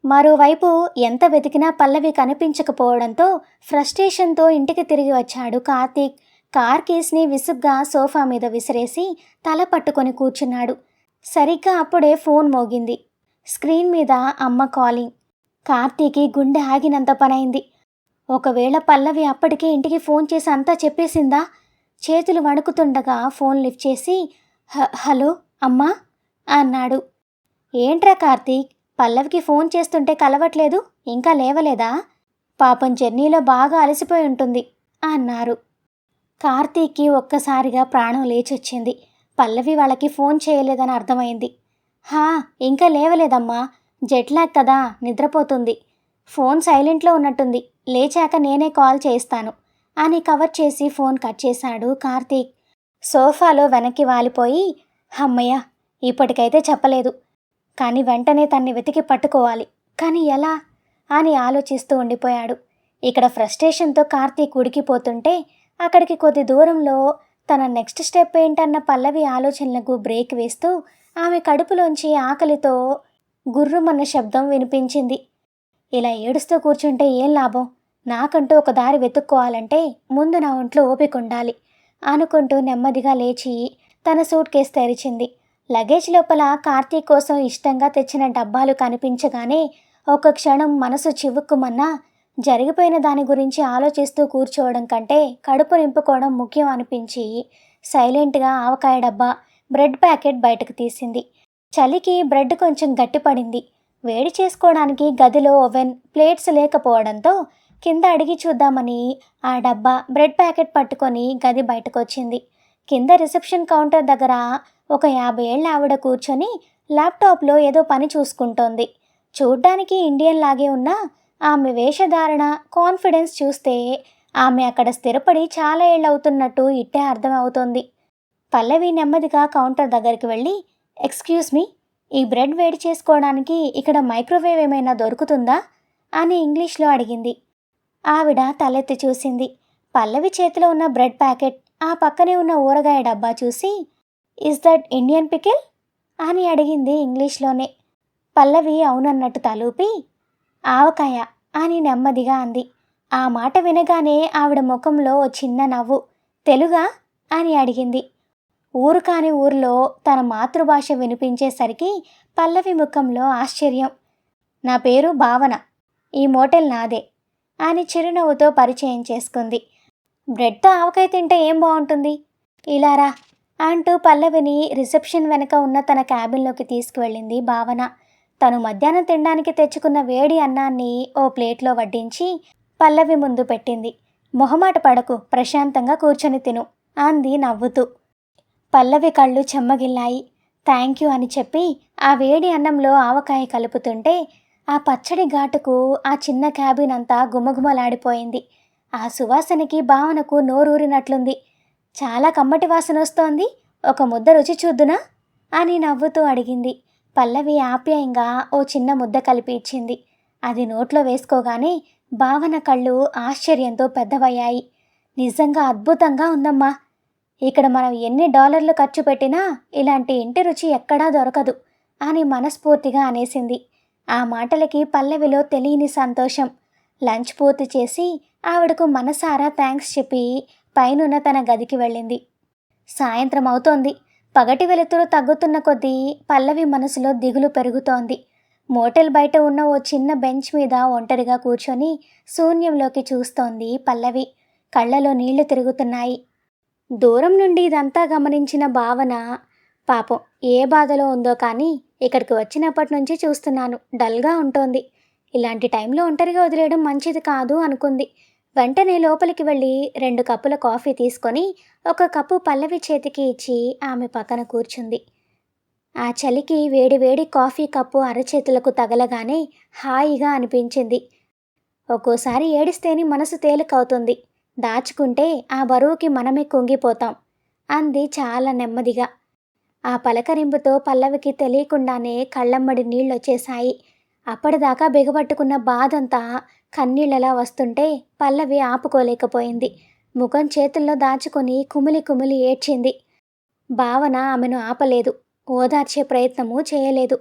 మరోవైపు ఎంత వెతికినా పల్లవి కనిపించకపోవడంతో ఫ్రస్ట్రేషన్తో ఇంటికి తిరిగి వచ్చాడు కార్తీక్. కార్ కీస్ని విసుగ్గా సోఫా మీద విసిరేసి తల పట్టుకొని కూర్చున్నాడు. సరిగ్గా అప్పుడే ఫోన్ మోగింది. స్క్రీన్ మీద అమ్మ కాలింగ్. కార్తీకి గుండె ఆగినంత పనైంది. ఒకవేళ పల్లవి అప్పటికే ఇంటికి ఫోన్ చేసి అంతా చెప్పేసిందా? చేతులు వణుకుతుండగా ఫోన్ లిఫ్ట్ చేసి హలో అమ్మా అన్నాడు. ఏంట్రా కార్తీక్, పల్లవికి ఫోన్ చేస్తుంటే కలవట్లేదు, ఇంకా లేవలేదా? పాపం జర్నీలో బాగా అలసిపోయి ఉంటుంది అన్నారు. కార్తీక్కి ఒక్కసారిగా ప్రాణం లేచొచ్చింది. పల్లవి వాళ్ళకి ఫోన్ చేయలేదని అర్థమైంది. ఇంకా లేవలేదమ్మా, జెట్లాగ్ కదా, నిద్రపోతుంది. ఫోన్ సైలెంట్లో ఉన్నట్టుంది, లేచాక నేనే కాల్ చేస్తాను అని కవర్ చేసి ఫోన్ కట్ చేశాడు కార్తీక్. సోఫాలో వెనక్కి వాలిపోయి అమ్మయ్య, ఇప్పటికైతే చెప్పలేదు, కానీ వెంటనే తన్ని వెతికి పట్టుకోవాలి, కానీ ఎలా అని ఆలోచిస్తూ ఉండిపోయాడు. ఇక్కడ ఫ్రస్ట్రేషన్తో కార్తీక్ ఉడికిపోతుంటే అక్కడికి కొద్ది దూరంలో తన నెక్స్ట్ స్టెప్ ఏంటన్న పల్లవి ఆలోచనలకు బ్రేక్ వేస్తూ ఆమె కడుపులోంచి ఆకలితో గుర్రుమన్న శబ్దం వినిపించింది. ఇలా ఏడుస్తూ కూర్చుంటే ఏం లాభం, నాకంటూ ఒక దారి వెతుక్కోవాలంటే ముందు నా ఒంట్లో ఓపిక ఉండాలి అనుకుంటూ నెమ్మదిగా లేచి తన సూట్ కేసు తెరిచింది. లగేజ్ లోపల కార్తీక్ కోసం ఇష్టంగా తెచ్చిన డబ్బాలు కనిపించగానే ఒక క్షణం మనసు చివుక్కుమన్నా జరిగిపోయిన దాని గురించి ఆలోచిస్తూ కూర్చోవడం కంటే కడుపు నింపుకోవడం ముఖ్యం అనిపించి సైలెంట్గా ఆవకాయ డబ్బా, బ్రెడ్ ప్యాకెట్ బయటకు తీసింది. చలికి బ్రెడ్ కొంచెం గట్టిపడింది. వేడి చేసుకోవడానికి గదిలో ఓవెన్, ప్లేట్స్ లేకపోవడంతో కింద అడిగి చూద్దామని ఆ డబ్బా, బ్రెడ్ ప్యాకెట్ పట్టుకొని గది బయటకొచ్చింది. కింద రిసెప్షన్ కౌంటర్ దగ్గర ఒక 50 ఏళ్ల ఆవిడ కూర్చొని ల్యాప్టాప్లో ఏదో పని చూసుకుంటోంది. చూడ్డానికి ఇండియన్ లాగే ఉన్నా ఆమె వేషధారణ, కాన్ఫిడెన్స్ చూస్తే ఆమె అక్కడ స్థిరపడి చాలా ఏళ్ళవుతున్నట్టు ఇట్టే అర్థమవుతోంది. పల్లవి నెమ్మదిగా కౌంటర్ దగ్గరికి వెళ్ళి ఎక్స్క్యూజ్ మీ, ఈ బ్రెడ్ వేడి చేసుకోవడానికి ఇక్కడ మైక్రోవేవ్ ఏమైనా దొరుకుతుందా అని ఇంగ్లీష్లో అడిగింది. ఆవిడ తలెత్తి చూసింది. పల్లవి చేతిలో ఉన్న బ్రెడ్ ప్యాకెట్, ఆ పక్కనే ఉన్న ఊరగాయ డబ్బా చూసి ఇస్ దట్ ఇండియన్ పికిల్ అని అడిగింది ఇంగ్లీష్లోనే. పల్లవి అవునన్నట్టు తలూపి ఆవకాయ అని నెమ్మదిగా అంది. ఆ మాట వినగానే ఆవిడ ముఖంలో ఓ చిన్న నవ్వు. తెలుగా అని అడిగింది. ఊరు కాని ఊరిలో తన మాతృభాష వినిపించేసరికి పల్లవి ముఖంలో ఆశ్చర్యం. నా పేరు భావన, ఈ మోటల్ నాదే అని చిరునవ్వుతో పరిచయం చేసుకుంది. బ్రెడ్తో ఆవకాయ తింటే ఏం బాగుంటుంది, ఇలారా అంటూ పల్లవిని రిసెప్షన్ వెనక ఉన్న తన క్యాబిన్లోకి తీసుకువెళ్ళింది భావన. తను మధ్యాహ్నం తినడానికి తెచ్చుకున్న వేడి అన్నాన్ని ఓ ప్లేట్లో వడ్డించి పల్లవి ముందు పెట్టింది. మొహమాట పడకు, ప్రశాంతంగా కూర్చొని తిను అంది నవ్వుతూ. పల్లవి కళ్ళు చెమ్మగిల్లాయి. థ్యాంక్ యూ అని చెప్పి ఆ వేడి అన్నంలో ఆవకాయ కలుపుతుంటే ఆ పచ్చడి ఘాటుకు ఆ చిన్న క్యాబిన్ అంతా గుమగుమలాడిపోయింది. ఆ సువాసనకి భావనకు నోరూరినట్లుంది. చాలా కమ్మటి వాసన వస్తోంది, ఒక ముద్ద రుచి చూద్దునా అని నవ్వుతూ అడిగింది. పల్లవి ఆప్యాయంగా ఓ చిన్న ముద్ద కలిపి ఇచ్చింది. అది నోట్లో వేసుకోగానే భావన కళ్ళు ఆశ్చర్యంతో పెద్దవయ్యాయి. నిజంగా అద్భుతంగా ఉందమ్మా, ఇక్కడ మనం ఎన్ని డాలర్లు ఖర్చు పెట్టినా ఇలాంటి ఇంటి రుచి ఎక్కడా దొరకదు అని మనస్ఫూర్తిగా అనేసింది. ఆ మాటలకి పల్లవిలో తెలియని సంతోషం. లంచ్ పూర్తి చేసి ఆవిడకు మనసారా థ్యాంక్స్ చెప్పి పైనున్న తన గదికి వెళ్ళింది. సాయంత్రం అవుతోంది. పగటి వెలుతురు తగ్గుతున్న కొద్దీ పల్లవి మనసులో దిగులు పెరుగుతోంది. మోటల్ బయట ఉన్న ఓ చిన్న బెంచ్ మీద ఒంటరిగా కూర్చొని శూన్యంలోకి చూస్తోంది పల్లవి. కళ్ళలో నీళ్లు తిరుగుతున్నాయి. దూరం నుండి ఇదంతా గమనించిన భావన పాపం ఏ బాధలో ఉందో కానీ ఇక్కడికి వచ్చినప్పటి నుంచి చూస్తున్నాను, డల్గా ఉంటోంది. ఇలాంటి టైంలో ఒంటరిగా వదిలేయడం మంచిది కాదు అనుకుంది. వెంటనే లోపలికి వెళ్ళి 2 కప్పుల కాఫీ తీసుకొని ఒక కప్పు పల్లవి చేతికి ఇచ్చి ఆమె పక్కన కూర్చుంది. ఆ చలికి వేడివేడి కాఫీ కప్పు అరచేతులకు తగలగానే హాయిగా అనిపించింది. ఒక్కోసారి ఏడిస్తేనే మనసు తేలికవుతుంది, దాచుకుంటే ఆ బరువుకి మనమే కుంగిపోతాం అంది చాలా నెమ్మదిగా. ఆ పలకరింపుతో పల్లవికి తెలియకుండానే కళ్ళమ్మడి నీళ్ళొచ్చేశాయి. అప్పటిదాకా బిగబట్టుకున్న బాధంతా కన్నీళ్లలా వస్తుంటే పల్లవి ఆపుకోలేకపోయింది. ముఖం చేతుల్లో దాచుకొని కుమిలి కుమిలి ఏడ్చింది. భావన ఆమెను ఆపలేదు, ఓదార్చే ప్రయత్నమూ చేయలేదు.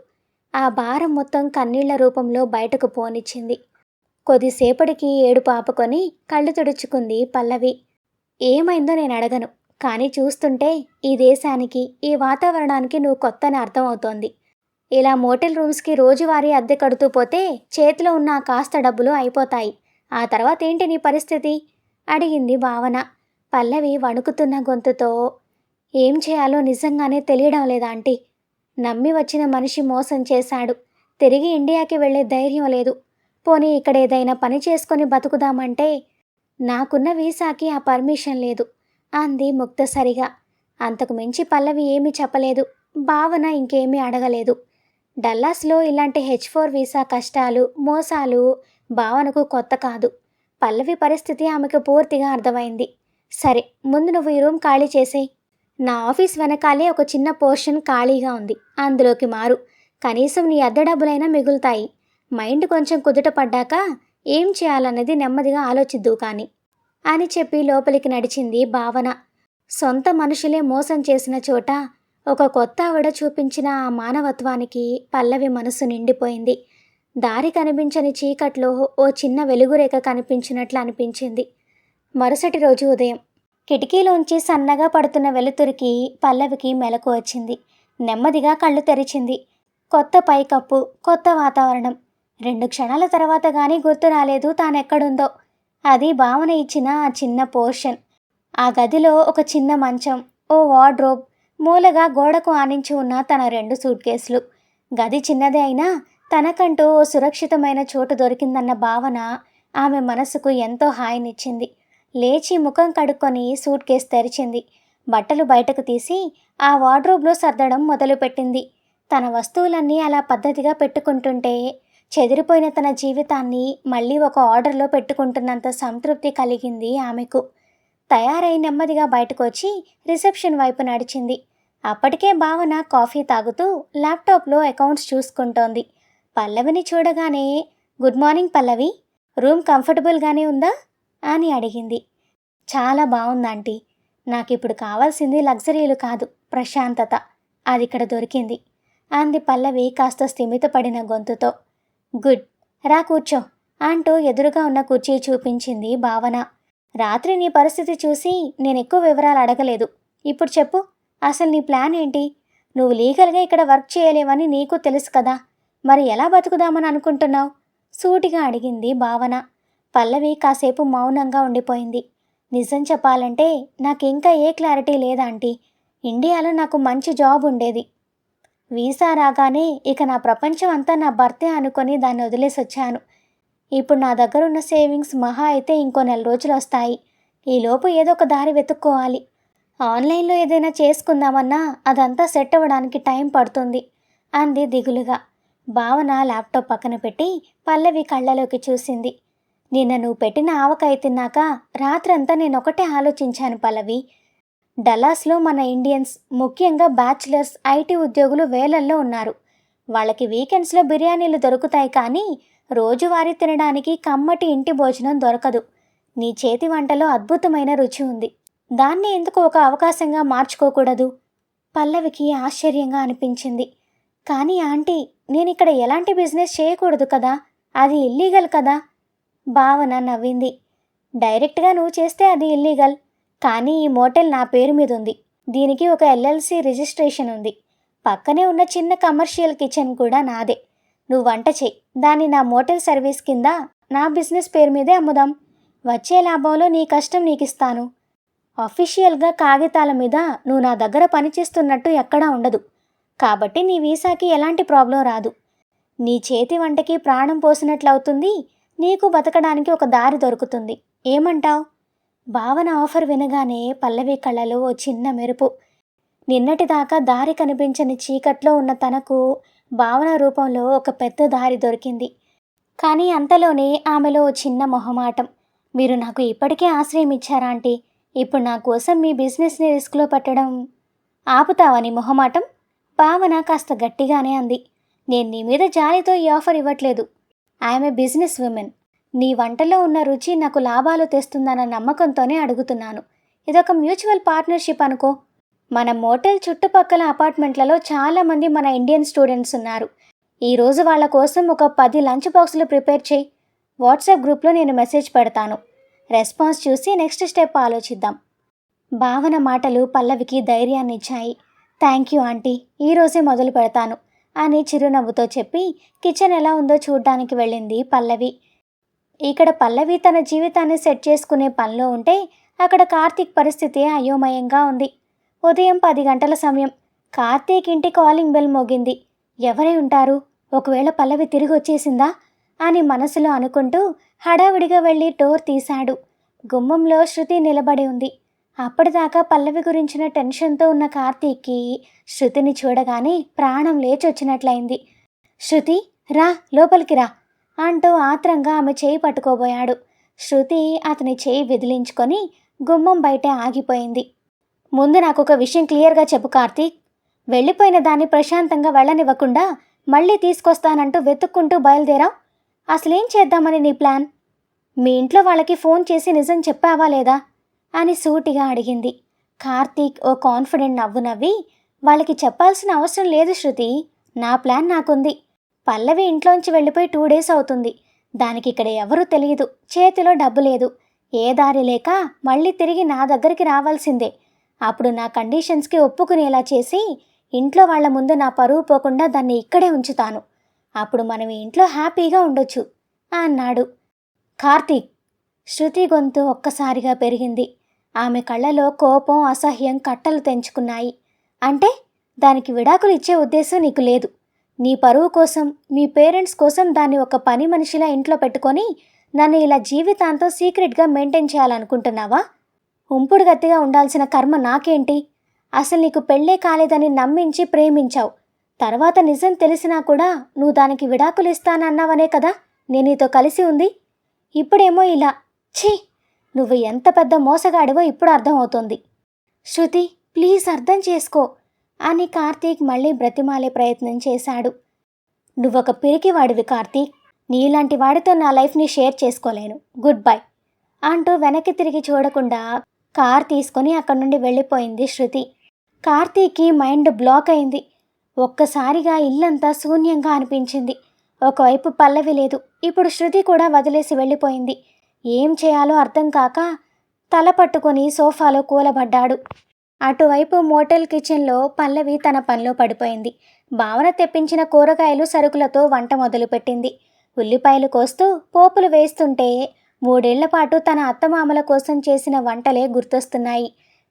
ఆ భారం మొత్తం కన్నీళ్ల రూపంలో బయటకు పోనిచ్చింది. కొద్దిసేపటికి ఏడుపు ఆపుకొని కళ్ళు తుడుచుకుంది పల్లవి. ఏమైందో నేను అడగను, కానీ చూస్తుంటే ఈ దేశానికి, ఈ వాతావరణానికి నువ్వు కొత్తని అర్థమవుతోంది. ఇలా మోటల్ రూమ్స్కి రోజువారీ అద్దె కడుతూ పోతే చేతిలో ఉన్న ఆ కాస్త డబ్బులు అయిపోతాయి. ఆ తర్వాత ఏంటి నీ పరిస్థితి అడిగింది భావన. పల్లవి వణుకుతున్న గొంతుతో, ఏం చేయాలో నిజంగానే తెలియడం లేదా ఆంటీ. నమ్మి వచ్చిన మనిషి మోసం చేశాడు. తిరిగి ఇండియాకి వెళ్ళే ధైర్యం లేదు. పోనీ ఇక్కడ ఏదైనా పని చేసుకొని బతుకుదామంటే నాకున్న వీసాకి ఆ పర్మిషన్ లేదు అంది ముక్తసరిగా. అంతకు మించి పల్లవి ఏమీ చెప్పలేదు. భావన ఇంకేమీ అడగలేదు. డల్లాస్లో ఇలాంటి H4 వీసా కష్టాలు, మోసాలు భావనకు కొత్త కాదు. పల్లవి పరిస్థితి ఆమెకు పూర్తిగా అర్థమైంది. సరే, ముందు నువ్వు ఈ రూమ్ ఖాళీ చేసేయి. నా ఆఫీస్ వెనకాలే ఒక చిన్న పోర్షన్ ఖాళీగా ఉంది, అందులోకి మారు. కనీసం నీ అద్దె డబ్బులైనా మిగులుతాయి. మైండ్ కొంచెం కుదుట పడ్డాక ఏం చేయాలన్నది నెమ్మదిగా ఆలోచిద్దు కానీ అని చెప్పి లోపలికి నడిచింది భావన. సొంత మనుషులే మోసం చేసిన చోట ఒక కొత్త ఆవిడ చూపించిన ఆ మానవత్వానికి పల్లవి మనసు నిండిపోయింది. దారి కనిపించని చీకట్లో ఓ చిన్న వెలుగురేఖ కనిపించినట్లు అనిపించింది. మరుసటి రోజు ఉదయం కిటికీలోంచి సన్నగా పడుతున్న వెలుతురికి పల్లవికి మెలకు వచ్చింది. నెమ్మదిగా కళ్ళు తెరిచింది. కొత్త పైకప్పు, కొత్త వాతావరణం. 2 క్షణాల తర్వాత గానీ గుర్తు రాలేదు తానెక్కడుందో. అది భావన ఇచ్చిన ఆ చిన్న పోర్షన్. ఆ గదిలో ఒక చిన్న మంచం, ఓ వార్డ్రోబ్, మూలగా గోడకు ఆనించి ఉన్న తన 2 సూట్ కేసులు. గది చిన్నదే అయినా తనకంటూ ఓ సురక్షితమైన చోటు దొరికిందన్న భావన ఆమె మనసుకు ఎంతో హాయినిచ్చింది. లేచి ముఖం కడుక్కొని సూట్ కేసు తెరిచింది. బట్టలు బయటకు తీసి ఆ వార్డ్రోబ్లో సర్దడం మొదలుపెట్టింది. తన వస్తువులన్నీ అలా పద్ధతిగా పెట్టుకుంటుంటే చెదిరిపోయిన తన జీవితాన్ని మళ్ళీ ఒక ఆర్డర్లో పెట్టుకుంటున్నంత సంతృప్తి కలిగింది ఆమెకు. తయారై నెమ్మదిగా బయటకు వచ్చి రిసెప్షన్ వైపు నడిచింది. అప్పటికే భావన కాఫీ తాగుతూ ల్యాప్టాప్లో అకౌంట్స్ చూసుకుంటోంది. పల్లవిని చూడగానే, గుడ్ మార్నింగ్ పల్లవి, రూమ్ కంఫర్టబుల్గానే ఉందా అని అడిగింది. చాలా బాగుందంటీ. నాకిప్పుడు కావాల్సింది లగ్జరీలు కాదు, ప్రశాంతత. అది ఇక్కడ దొరికింది అంది పల్లవి కాస్త స్థిమితపడిన గొంతుతో. గుడ్, రా కూర్చో అంటూ ఎదురుగా ఉన్న కుర్చీ చూపించింది భావన. రాత్రి నీ పరిస్థితి చూసి నేను ఎక్కువ వివరాలు అడగలేదు. ఇప్పుడు చెప్పు, అసలు నీ ప్లాన్ ఏంటి? నువ్వు లీగల్గా ఇక్కడ వర్క్ చేయలేవని నీకు తెలుసు కదా, మరి ఎలా బతుకుదామని అనుకుంటున్నావు? సూటిగా అడిగింది భావన. పల్లవి కాసేపు మౌనంగా ఉండిపోయింది. నిజం చెప్పాలంటే నాకింకా ఏ క్లారిటీ లేదాంటీ. ఇండియాలో నాకు మంచి జాబ్ ఉండేది. వీసా రాగానే ఇక నా ప్రపంచం అంతా నా భర్తే అనుకొని దాన్ని వదిలేసొచ్చాను. ఇప్పుడు నా దగ్గరున్న సేవింగ్స్ మహా అయితే ఇంకో 4 రోజులు వస్తాయి. ఈలోపు ఏదో ఒక దారి వెతుక్కోవాలి. ఆన్లైన్లో ఏదైనా చేసుకుందామన్నా అదంతా సెట్ అవ్వడానికి టైం పడుతుంది అంది దిగులుగా. భావన ల్యాప్టాప్ పక్కన పెట్టి పల్లవి కళ్ళలోకి చూసింది. నిన్న నువ్వు పెట్టిన ఆవకాయ తిన్నాక రాత్రంతా నేనొకటే ఆలోచించాను పల్లవి. డల్లాస్లో మన ఇండియన్స్, ముఖ్యంగా బ్యాచిలర్స్, ఐటీ ఉద్యోగులు వేలల్లో ఉన్నారు. వాళ్ళకి వీకెండ్స్లో బిర్యానీలు దొరుకుతాయి కానీ రోజువారీ తినడానికి కమ్మటి ఇంటి భోజనం దొరకదు. నీ చేతి వంటలో అద్భుతమైన రుచి ఉంది. దాన్ని ఎందుకు ఒక అవకాశంగా మార్చుకోకూడదు? పల్లవికి ఆశ్చర్యంగా అనిపించింది. కానీ ఆంటీ, నేనిక్కడ ఎలాంటి బిజినెస్ చేయకూడదు కదా, అది ఇల్లీగల్ కదా. భావన నవ్వింది. డైరెక్ట్గా నువ్వు చేస్తే అది ఇల్లీగల్. కానీ ఈ మోటల్ నా పేరు మీద ఉంది. దీనికి ఒక LLC రిజిస్ట్రేషన్ ఉంది. పక్కనే ఉన్న చిన్న కమర్షియల్ కిచెన్ కూడా నాదే. నువ్వు వంట చెయ్యి, దాన్ని నా మోటల్ సర్వీస్ కింద నా బిజినెస్ పేరు మీదే అమ్ముదాం. వచ్చే లాభంలో నీ కష్టం నీకిస్తాను. అఫీషియల్గా కాగితాల మీద నువ్వు నా దగ్గర పనిచేస్తున్నట్టు ఎక్కడా ఉండదు. కాబట్టి నీ వీసాకి ఎలాంటి ప్రాబ్లం రాదు. నీ చేతి వంటకి ప్రాణం పోసినట్లవుతుంది. నీకు బతకడానికి ఒక దారి దొరుకుతుంది. ఏమంటావ్? భావన ఆఫర్ వినగానే పల్లవి కళ్ళలో ఓ చిన్న మెరుపు. నిన్నటిదాకా దారి కనిపించని చీకట్లో ఉన్న తనకు భావన రూపంలో ఒక పెద్ద దారి దొరికింది. కానీ అంతలోనే ఆమెలో ఓ చిన్న మొహమాటం. మీరు నాకు ఇప్పటికే ఆశ్రయం ఇచ్చారా ఆంటీ? ఇప్పుడు నా కోసం మీ బిజినెస్ని రిస్క్లో పెట్టడం ఆపుతావా నీ మొహమాటం? భావన కాస్త గట్టిగానే అంది. నేను నీ మీద జాలితో ఈ ఆఫర్ ఇవ్వట్లేదు. I'm a business women. నీ వంటలో ఉన్న రుచి నాకు లాభాలు తెస్తుందన్న నమ్మకంతోనే అడుగుతున్నాను. ఇదొక మ్యూచువల్ పార్ట్నర్షిప్ అనుకో. మన మోటల్ చుట్టుపక్కల అపార్ట్మెంట్లలో చాలామంది మన ఇండియన్ స్టూడెంట్స్ ఉన్నారు. ఈరోజు వాళ్ళ కోసం ఒక 10 లంచ్ బాక్సులు ప్రిపేర్ చేయి. వాట్సాప్ గ్రూప్లో నేను మెసేజ్ పెడతాను. రెస్పాన్స్ చూసి నెక్స్ట్ స్టెప్ ఆలోచిద్దాం. భావన మాటలు పల్లవికి ధైర్యాన్ని ఇచ్చాయి. థ్యాంక్ యూ ఆంటీ, ఈరోజే మొదలు పెడతాను. అని చిరునవ్వుతో చెప్పి కిచెన్ ఎలా ఉందో చూడ్డానికి వెళ్ళింది పల్లవి. ఇక్కడ పల్లవి తన జీవితాన్ని సెట్ చేసుకునే పనిలో ఉంటే అక్కడ కార్తీక్ పరిస్థితి అయోమయంగా ఉంది. ఉదయం 10 గంటల సమయం. కార్తీక్ ఇంటి కాలింగ్ బెల్ మోగింది. ఎవరై ఉంటారు? ఒకవేళ పల్లవి తిరిగి వచ్చేసిందా అని మనసులో అనుకుంటూ హడావిడిగా వెళ్ళి డోర్ తీశాడు. గుమ్మంలో శృతి నిలబడి ఉంది. అప్పటిదాకా పల్లవి గురించిన టెన్షన్తో ఉన్న కార్తీక్కి శృతిని చూడగానే ప్రాణం లేచొచ్చినట్లయింది. శృతి, రా, లోపలికి రా అంటూ ఆత్రంగా ఆమె చేయి పట్టుకోబోయాడు. శృతి అతని చేయి విదిలించుకొని గుమ్మం బయటే ఆగిపోయింది. ముందు నాకొక విషయం క్లియర్గా చెప్పు కార్తీక్. వెళ్ళిపోయిన దాన్ని ప్రశాంతంగా వెళ్ళనివ్వకుండా మళ్ళీ తీసుకొస్తానంటూ వెతుక్కుంటూ బయలుదేరావు. అసలేం చేద్దామని నీ ప్లాన్? మీ ఇంట్లో వాళ్ళకి ఫోన్ చేసి నిజం చెప్పావా లేదా అని సూటిగా అడిగింది. కార్తీక్ ఓ కాన్ఫిడెంట్ నవ్వు నవ్వి, వాళ్ళకి చెప్పాల్సిన అవసరం లేదు శృతి, నా ప్లాన్ నాకుంది. పల్లవి ఇంట్లోంచి వెళ్ళిపోయి 2 డేస్ అవుతుంది. దానికి ఇక్కడ ఎవరూ తెలియదు, చేతిలో డబ్బు లేదు. ఏ దారి లేక మళ్ళీ తిరిగి నా దగ్గరికి రావాల్సిందే. అప్పుడు నా కండిషన్స్కి ఒప్పుకునేలా చేసి ఇంట్లో వాళ్ళ ముందు నా పరువు పోకుండా దాన్ని ఇక్కడే ఉంచుతాను. అప్పుడు మనం ఈ ఇంట్లో హ్యాపీగా ఉండొచ్చు అన్నాడు. కార్తీక్! శృతి గొంతు ఒక్కసారిగా పెరిగింది. ఆమె కళ్ళలో కోపం, అసహ్యం కట్టలు తెంచుకున్నాయి. అంటే దానికి విడాకులు ఇచ్చే ఉద్దేశం నీకు లేదు. నీ పరువు కోసం, మీ పేరెంట్స్ కోసం దాన్ని ఒక పని మనిషిలా ఇంట్లో పెట్టుకొని నన్ను ఇలా జీవితాంతం సీక్రెట్గా మెయింటైన్ చేయాలనుకుంటున్నావా? ఉంపుడు గట్టిగా ఉండాల్సిన కర్మ నాకేంటి? అసలు నీకు పెళ్ళే కాలేదని నమ్మించి ప్రేమించావు. తర్వాత నిజం తెలిసినా కూడా నువ్వు దానికి విడాకులు ఇస్తానన్నావనే కదా నేను నీతో కలిసి ఉంది. ఇప్పుడేమో ఇలా. ఛీ, నువ్వు ఎంత పెద్ద మోసగాడివో ఇప్పుడు అర్థమవుతుంది. శృతి, ప్లీజ్ అర్థం చేసుకో అని కార్తీక్ మళ్ళీ బ్రతిమాలే ప్రయత్నం చేశాడు. నువ్వొక పిరికివాడివి కార్తీక్. నీలాంటి వాడితో నా లైఫ్ని షేర్ చేసుకోలేను. గుడ్ బై అంటూ వెనక్కి తిరిగి చూడకుండా కార్ తీసుకొని అక్కడి నుండి వెళ్ళిపోయింది శృతి. కార్తీక్కి మైండ్ బ్లాక్ అయింది. ఒక్కసారిగా ఇల్లంతా శూన్యంగా అనిపించింది. ఒకవైపు పల్లవి లేదు, ఇప్పుడు శృతి కూడా వదిలేసి వెళ్ళిపోయింది. ఏం చేయాలో అర్థం కాక తల పట్టుకొని సోఫాలో కూలబడ్డాడు. అటువైపు మోటల్ కిచెన్లో పల్లవి తన పనిలో పడిపోయింది. భావన తెప్పించిన కూరగాయలు సరుకులతో వంట మొదలుపెట్టింది. ఉల్లిపాయలు కోస్తూ పోపులు వేస్తుంటే 3 ఏళ్ల పాటు తన అత్తమామల కోసం చేసిన వంటలే గుర్తొస్తున్నాయి.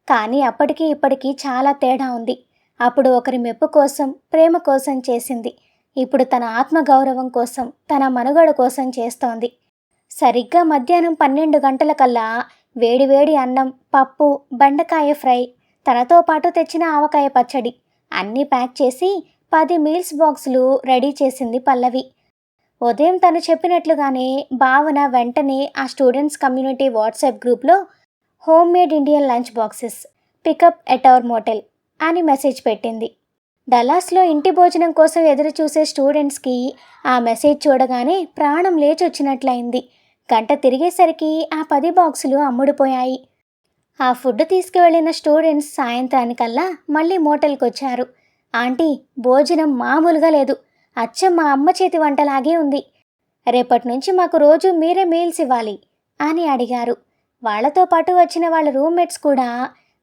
కానీ అప్పటికి ఇప్పటికీ చాలా తేడా ఉంది. అప్పుడు ఒకరి మెప్పు కోసం, ప్రేమ కోసం చేసింది. ఇప్పుడు తన ఆత్మగౌరవం కోసం, తన మనుగడ కోసం చేస్తోంది. సరిగ్గా మధ్యాహ్నం 12 గంటలకల్లా వేడివేడి అన్నం, పప్పు, బెండకాయ ఫ్రై, తనతో పాటు తెచ్చిన ఆవకాయ పచ్చడి అన్నీ ప్యాక్ చేసి 10 మీల్స్ బాక్సులు రెడీ చేసింది పల్లవి. ఉదయం తను చెప్పినట్లుగానే భావన వెంటనే ఆ స్టూడెంట్స్ కమ్యూనిటీ వాట్సాప్ గ్రూప్లో home made Indian lunch boxes pickup at our motel అని మెసేజ్ పెట్టింది. డల్లాస్లో ఇంటి భోజనం కోసం ఎదురు చూసే స్టూడెంట్స్కి ఆ మెసేజ్ చూడగానే ప్రాణం లేచొచ్చినట్లయింది. గంట తిరిగేసరికి ఆ 10 బాక్సులు అమ్ముడుపోయాయి. ఆ ఫుడ్ తీసుకువెళ్ళిన స్టూడెంట్స్ సాయంత్రానికల్లా మళ్ళీ మోటల్కి వచ్చారు. ఆంటీ, భోజనం మామూలుగా లేదు, అచ్చం మా అమ్మ చేతి వంటలాగే ఉంది. రేపటి నుంచి మాకు రోజు మీరే మీల్స్ ఇవ్వాలి అని అడిగారు. వాళ్లతో పాటు వచ్చిన వాళ్ళ రూమ్మేట్స్ కూడా,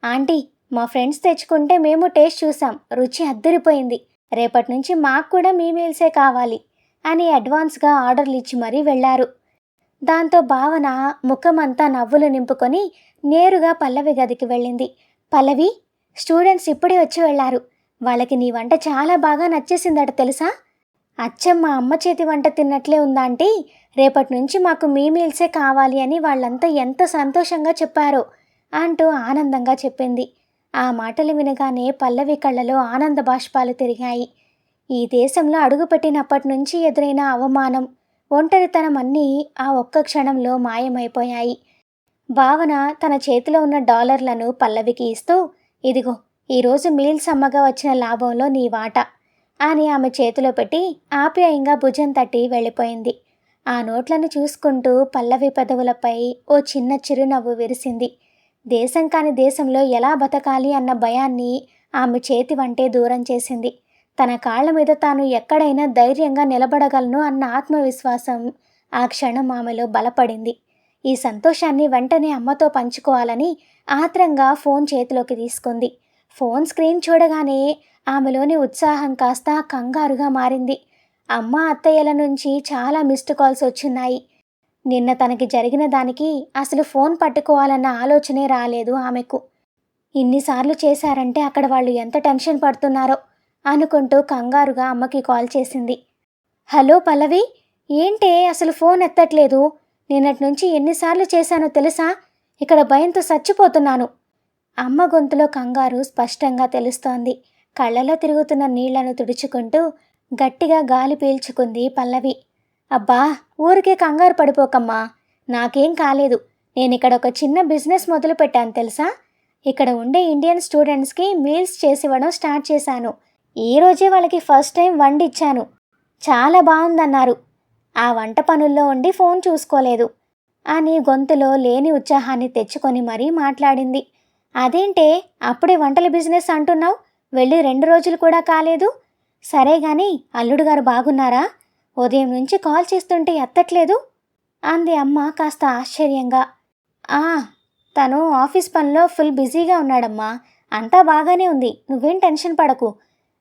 ఆంటీ, మా ఫ్రెండ్స్ తెచ్చుకుంటే మేము టేస్ట్ చూసాం, రుచి అద్దరిపోయింది. రేపటి నుంచి మాకు కూడా మీ మీల్సే కావాలి అని అడ్వాన్స్గా ఆర్డర్లు ఇచ్చి మరీ వెళ్లారు. దాంతో భావన ముఖమంతా నవ్వులు నింపుకొని నేరుగా పల్లవి గదికి వెళ్ళింది. పల్లవి, స్టూడెంట్స్ ఇప్పుడే వచ్చి వెళ్లారు. వాళ్ళకి నీ వంట చాలా బాగా నచ్చేసిందట తెలుసా? అచ్చం మా అమ్మ చేతి వంట తిన్నట్లే ఉందాంటీ. రేపటి నుంచి మాకు మీ మీల్సే కావాలి అని వాళ్ళంతా ఎంత సంతోషంగా చెప్పారో అంటూ ఆనందంగా చెప్పింది. ఆ మాటలు వినగానే పల్లవి కళ్ళలో ఆనంద బాష్పాలు తిరిగాయి. ఈ దేశంలో అడుగుపెట్టినప్పటి నుంచి ఎదురైన అవమానం, ఒంటరితనం అన్నీ ఆ ఒక్క క్షణంలో మాయమైపోయాయి. భావన తన చేతిలో ఉన్న డాలర్లను పల్లవికి ఇస్తూ, ఇదిగో, ఈరోజు మీల్స్ అమ్మగా వచ్చిన లాభంలో నీ వాటా అని ఆమె చేతిలో పెట్టి ఆప్యాయంగా భుజం తట్టి వెళ్ళిపోయింది. ఆ నోట్లను చూసుకుంటూ పల్లవి పెదవులపై ఓ చిన్న చిరునవ్వు విరిసింది. దేశం కాని దేశంలో ఎలా బతకాలి అన్న భయాన్ని ఆమె చేతి వంటే దూరం చేసింది. తన కాళ్ల మీద తాను ఎక్కడైనా ధైర్యంగా నిలబడగలను అన్న ఆత్మవిశ్వాసం ఆ క్షణం ఆమెలో బలపడింది. ఈ సంతోషాన్ని వెంటనే అమ్మతో పంచుకోవాలని ఆత్రంగా ఫోన్ చేతిలోకి తీసుకుంది. ఫోన్ స్క్రీన్ చూడగానే ఆమెలోని ఉత్సాహం కాస్త కంగారుగా మారింది. అమ్మ అత్తయ్యల నుంచి చాలా మిస్డ్ కాల్స్ వచ్చున్నాయి. నిన్న తనకి జరిగిన దానికి అసలు ఫోన్ పట్టుకోవాలన్న ఆలోచనే రాలేదు ఆమెకు. ఇన్నిసార్లు చేశారంటే అక్కడ వాళ్ళు ఎంత టెన్షన్ పడుతున్నారో అనుకుంటూ కంగారుగా అమ్మకి కాల్ చేసింది. హలో పల్లవి, ఏంటే అసలు ఫోన్ ఎత్తట్లేదు? నిన్నటి నుంచి ఎన్నిసార్లు చేశానో తెలుసా? ఇక్కడ భయంతో చచ్చిపోతున్నాను. అమ్మ గొంతులో కంగారు స్పష్టంగా తెలుస్తోంది. కళ్ళలో తిరుగుతున్న నీళ్లను తుడుచుకుంటూ గట్టిగా గాలి పీల్చుకుంది పల్లవి. అబ్బా, ఊరికే కంగారు పడిపోకమ్మా, నాకేం కాలేదు. నేనిక్కడ ఒక చిన్న బిజినెస్ మొదలు పెట్టాను తెలుసా? ఇక్కడ ఉండే ఇండియన్ స్టూడెంట్స్కి మీల్స్ చేసివ్వడం స్టార్ట్ చేశాను. ఈరోజే వాళ్ళకి ఫస్ట్ టైం వండిచ్చాను. చాలా బాగుందన్నారు. ఆ వంట పనుల్లో ఉండి ఫోన్ చూసుకోలేదు అని గొంతులో లేని ఉత్సాహాన్ని తెచ్చుకొని మరీ మాట్లాడింది. అదేంటే అప్పుడే వంటల బిజినెస్ అంటున్నావు? వెళ్ళి 2 రోజులు కూడా కాలేదు. సరే గాని అల్లుడు గారు బాగున్నారా? ఉదయం నుంచి కాల్ చేస్తుంటే ఎత్తట్లేదు అంది అమ్మ కాస్త ఆశ్చర్యంగా. ఆ, తను ఆఫీస్ పనిలో ఫుల్ బిజీగా ఉన్నాడమ్మా. అంతా బాగానే ఉంది, నువ్వేం టెన్షన్ పడకు.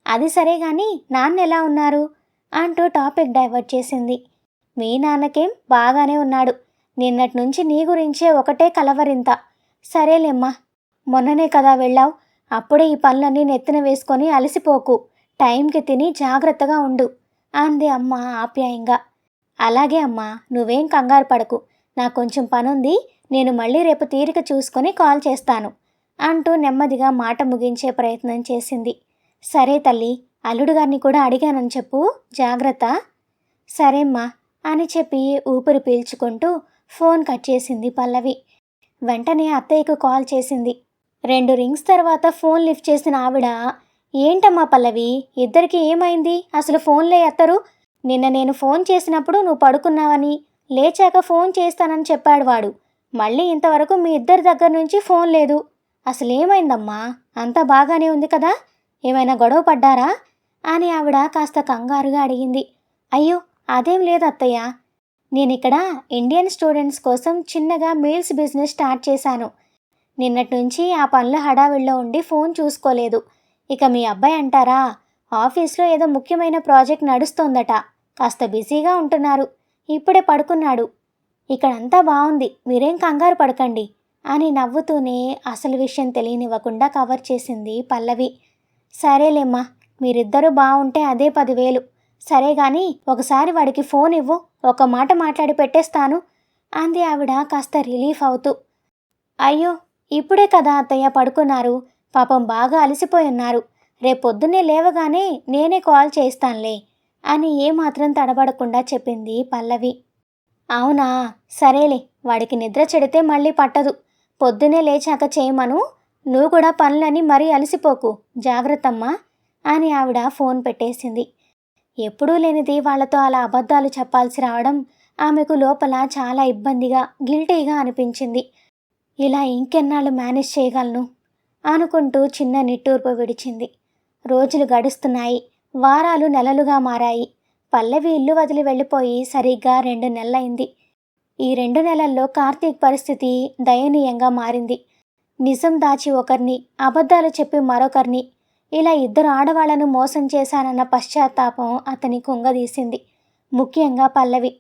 అది సరే గాని నాన్న ఎలా ఉన్నారు అంటూ టాపిక్ డైవర్ట్ చేసింది. మీ నాన్నకేం, బాగానే ఉన్నాడు. నిన్నటి నుంచి నీ గురించే ఒకటే కలవరింత. సరేలేమ్మా, మొన్ననే కదా వెళ్ళావు, అప్పుడే ఈ పనులన్నీ నెత్తిన వేసుకొని అలసిపోకు. టైంకి తిని జాగ్రత్తగా ఉండు అంది అమ్మ ఆప్యాయంగా. అలాగే అమ్మా, నువ్వేం కంగారు పడకు. నాకు కొంచెం పనుంది, నేను మళ్ళీ రేపు తీరిక చూసుకొని కాల్ చేస్తాను అంటూ నెమ్మదిగా మాట ముగించే ప్రయత్నం చేసింది. సరే తల్లి, అల్లుడు గారిని కూడా అడిగానని చెప్పు, జాగ్రత్త. సరేమ్మా అని చెప్పి ఊపిరి పీల్చుకుంటూ ఫోన్ కట్ చేసింది పల్లవి. వెంటనే అత్తయ్యకు కాల్ చేసింది. 2 రింగ్స్ తర్వాత ఫోన్ లిఫ్ట్ చేసిన ఆవిడ, ఏంటమ్మా పల్లవి, ఇద్దరికి ఏమైంది? అసలు ఫోన్లే ఎత్తరు. నిన్న నేను ఫోన్ చేసినప్పుడు నువ్వు పడుకున్నావని, లేచాక ఫోన్ చేస్తానని చెప్పాడు వాడు. మళ్ళీ ఇంతవరకు మీ ఇద్దరి దగ్గర నుంచి ఫోన్ లేదు. అసలేమైందమ్మా? అంతా బాగానే ఉంది కదా? ఏమైనా గొడవ పడ్డారా అని ఆవిడ కాస్త కంగారుగా అడిగింది. అయ్యో, అదేం లేదు అత్తయ్య. నేనిక్కడ ఇండియన్ స్టూడెంట్స్ కోసం చిన్నగా మీల్స్ బిజినెస్ స్టార్ట్ చేశాను. నిన్నటి నుంచి ఆ పనుల హడావిడిలో ఉండి ఫోన్ చూసుకోలేదు. ఇక మీ అబ్బాయి అంటారా, ఆఫీస్లో ఏదో ముఖ్యమైన ప్రాజెక్ట్ నడుస్తోందట. కాస్త బిజీగా ఉంటున్నారు. ఇప్పుడే పడుకున్నాడు. ఇక్కడంతా బాగుంది, మీరేం కంగారు పడకండి అని నవ్వుతూనే అసలు విషయం తెలియనివ్వకుండా కవర్ చేసింది పల్లవి. సరేలేమ్మా, మీరిద్దరూ బాగుంటే అదే 10,000. సరే గాని ఒకసారి వాడికి ఫోన్ ఇవ్వు, ఒక మాట మాట్లాడి పెట్టేస్తాను అంది ఆవిడ కాస్త రిలీఫ్ అవుతూ. అయ్యో, ఇప్పుడే కదా అత్తయ్య పడుకున్నారు. పాపం బాగా అలసిపోయి ఉన్నారు. రేపొద్దున్నే లేవగానే నేనే కాల్ చేస్తానులే అని ఏమాత్రం తడబడకుండా చెప్పింది పల్లవి. అవునా, సరేలే, వాడికి నిద్ర చెడితే మళ్ళీ పట్టదు. పొద్దునే లేచాక చేయమను. నువ్వు కూడా పనులని మరీ అలసిపోకు, జాగ్రత్తమ్మా అని ఆవిడ ఫోన్ పెట్టేసింది. ఎప్పుడూ లేనిది వాళ్లతో అలా అబద్ధాలు చెప్పాల్సి రావడం ఆమెకు లోపల చాలా ఇబ్బందిగా, గిల్టీగా అనిపించింది. ఇలా ఇంకెన్నాళ్ళు మేనేజ్ చేయగలను అనుకుంటూ చిన్న నిట్టూర్పు విడిచింది. రోజులు గడుస్తున్నాయి. వారాలు నెలలుగా మారాయి. పల్లవి ఇల్లు వదిలి వెళ్ళిపోయి సరిగ్గా 2 నెలలైంది. ఈ 2 నెలల్లో కార్తీక్ పరిస్థితి దయనీయంగా మారింది. నిజం దాచి ఒకరిని, అబద్ధాలు చెప్పి మరొకరిని, ఇలా 2 ఆడవాళ్లను మోసం చేశానన్న పశ్చాత్తాపం అతని కుంగదీసింది. ముఖ్యంగా పల్లవి.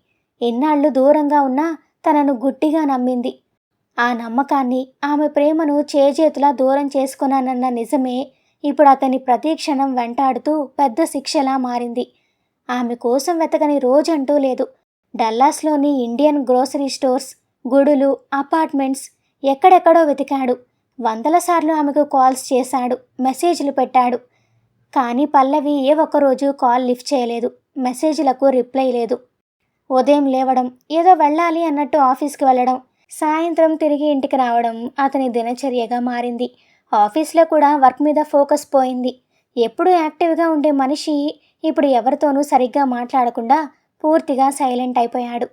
ఎన్నాళ్ళు దూరంగా ఉన్నా తనను గుడ్డిగా నమ్మింది. ఆ నమ్మకాన్ని, ఆమె ప్రేమను చేజేతులా దూరం చేసుకున్నానన్న నిజమే ఇప్పుడు అతని ప్రతిక్షణం వెంటాడుతూ పెద్ద శిక్షలా మారింది. ఆమె కోసం వెతకని రోజంటూ లేదు. డల్లాస్లోని ఇండియన్ గ్రోసరీ స్టోర్స్, గుడులు, అపార్ట్మెంట్స్ ఎక్కడెక్కడో వెతికాడు. 100ల సార్లు ఆమెకు కాల్స్ చేశాడు, మెసేజ్లు పెట్టాడు. కానీ పల్లవి ఏ ఒక్కరోజు కాల్ లిఫ్ట్ చేయలేదు, మెసేజ్లకు రిప్లై లేదు. ఉదయం లేవడం, ఏదో వెళ్ళాలి అన్నట్టు ఆఫీస్కి వెళ్ళడం, సాయంత్రం తిరిగి ఇంటికి రావడం అతని దినచర్యగా మారింది. ఆఫీస్లో కూడా వర్క్ మీద ఫోకస్ పోయింది. ఎప్పుడూ యాక్టివ్గా ఉండే మనిషి ఇప్పుడు ఎవరితోనూ సరిగ్గా మాట్లాడకుండా పూర్తిగా సైలెంట్ అయిపోయాడు.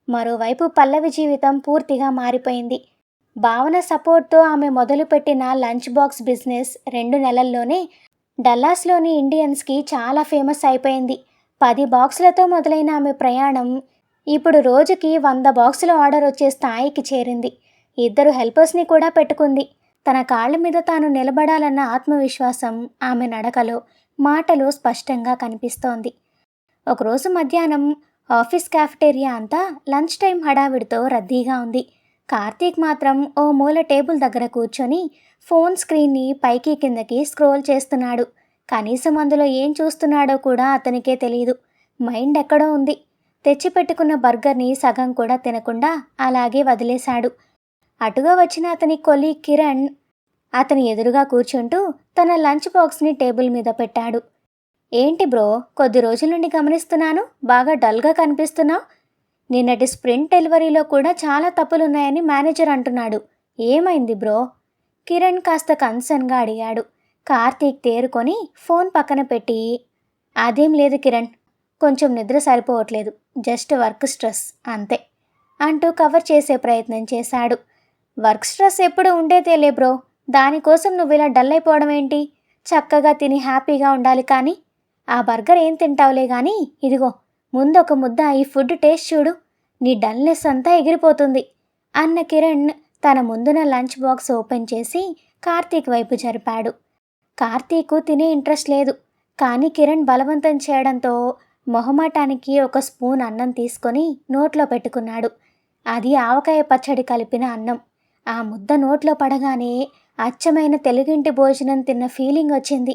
మరోవైపు పల్లవి జీవితం పూర్తిగా మారిపోయింది. భావన సపోర్ట్తో ఆమె మొదలుపెట్టిన లంచ్ బాక్స్ బిజినెస్ 2 నెలల్లోనే డల్లాస్లోని ఇండియన్స్కి చాలా ఫేమస్ అయిపోయింది. 10 బాక్సులతో మొదలైన ఆమె ప్రయాణం ఇప్పుడు రోజుకి 100 బాక్సుల ఆర్డర్ వచ్చే స్థాయికి చేరింది. 2 హెల్పర్స్ని కూడా పెట్టుకుంది. తన కాళ్ళ మీద తాను నిలబడాలన్న ఆత్మవిశ్వాసం ఆమె నడకలో, మాటలో స్పష్టంగా కనిపిస్తోంది. ఒకరోజు మధ్యాహ్నం ఆఫీస్ క్యాఫెటేరియా అంతా లంచ్ టైం హడావిడితో రద్దీగా ఉంది. కార్తీక్ మాత్రం ఓ మూల టేబుల్ దగ్గర కూర్చొని ఫోన్ స్క్రీన్ని పైకి కిందకి స్క్రోల్ చేస్తున్నాడు. కనీసం అందులో ఏం చూస్తున్నాడో కూడా అతనికే తెలియదు. మైండ్ ఎక్కడో ఉంది. తెచ్చిపెట్టుకున్న బర్గర్ని సగం కూడా తినకుండా అలాగే వదిలేశాడు. అటుగా వచ్చిన అతని కొలీగ్ కిరణ్ అతని ఎదురుగా కూర్చుంటూ తన లంచ్ బాక్స్ని టేబుల్ మీద పెట్టాడు. ఏంటి బ్రో, కొద్ది రోజుల నుండి గమనిస్తున్నాను, బాగా డల్గా కనిపిస్తున్నావు. నిన్నటి స్ప్రింట్ డెలివరీలో కూడా చాలా తప్పులున్నాయని మేనేజర్ అంటున్నాడు. ఏమైంది బ్రో? కిరణ్ కాస్త కన్సర్న్గా అడిగాడు. కార్తీక్ తేరుకొని ఫోన్ పక్కన పెట్టి, అదేం లేదు కిరణ్, కొంచెం నిద్ర సరిపోవట్లేదు, జస్ట్ వర్క్ స్ట్రెస్ అంతే అంటూ కవర్ చేసే ప్రయత్నం చేశాడు. వర్క్ స్ట్రెస్ ఎప్పుడు ఉండేదేలే బ్రో, దానికోసం నువ్వు ఇలా డల్ అయిపోవడం ఏంటి? చక్కగా తిని హ్యాపీగా ఉండాలి. కానీ ఆ బర్గర్ ఏం తింటావులే కానీ ఇదిగో ముందొక ముద్ద ఈ ఫుడ్ టేస్ట్ చూడు, నీ డల్నెస్ అంతా ఎగిరిపోతుంది అన్న కిరణ్ తన ముందున లంచ్ బాక్స్ ఓపెన్ చేసి కార్తీక్ వైపు జరిపాడు. కార్తీకు తినే ఇంట్రెస్ట్ లేదు, కానీ కిరణ్ బలవంతం చేయడంతో మొహమాటానికి ఒక స్పూన్ అన్నం తీసుకొని నోట్లో పెట్టుకున్నాడు. అది ఆవకాయ పచ్చడి కలిపిన అన్నం. ఆ ముద్ద నోట్లో పడగానే అచ్చమైన తెలుగింటి భోజనం తిన్న ఫీలింగ్ వచ్చింది.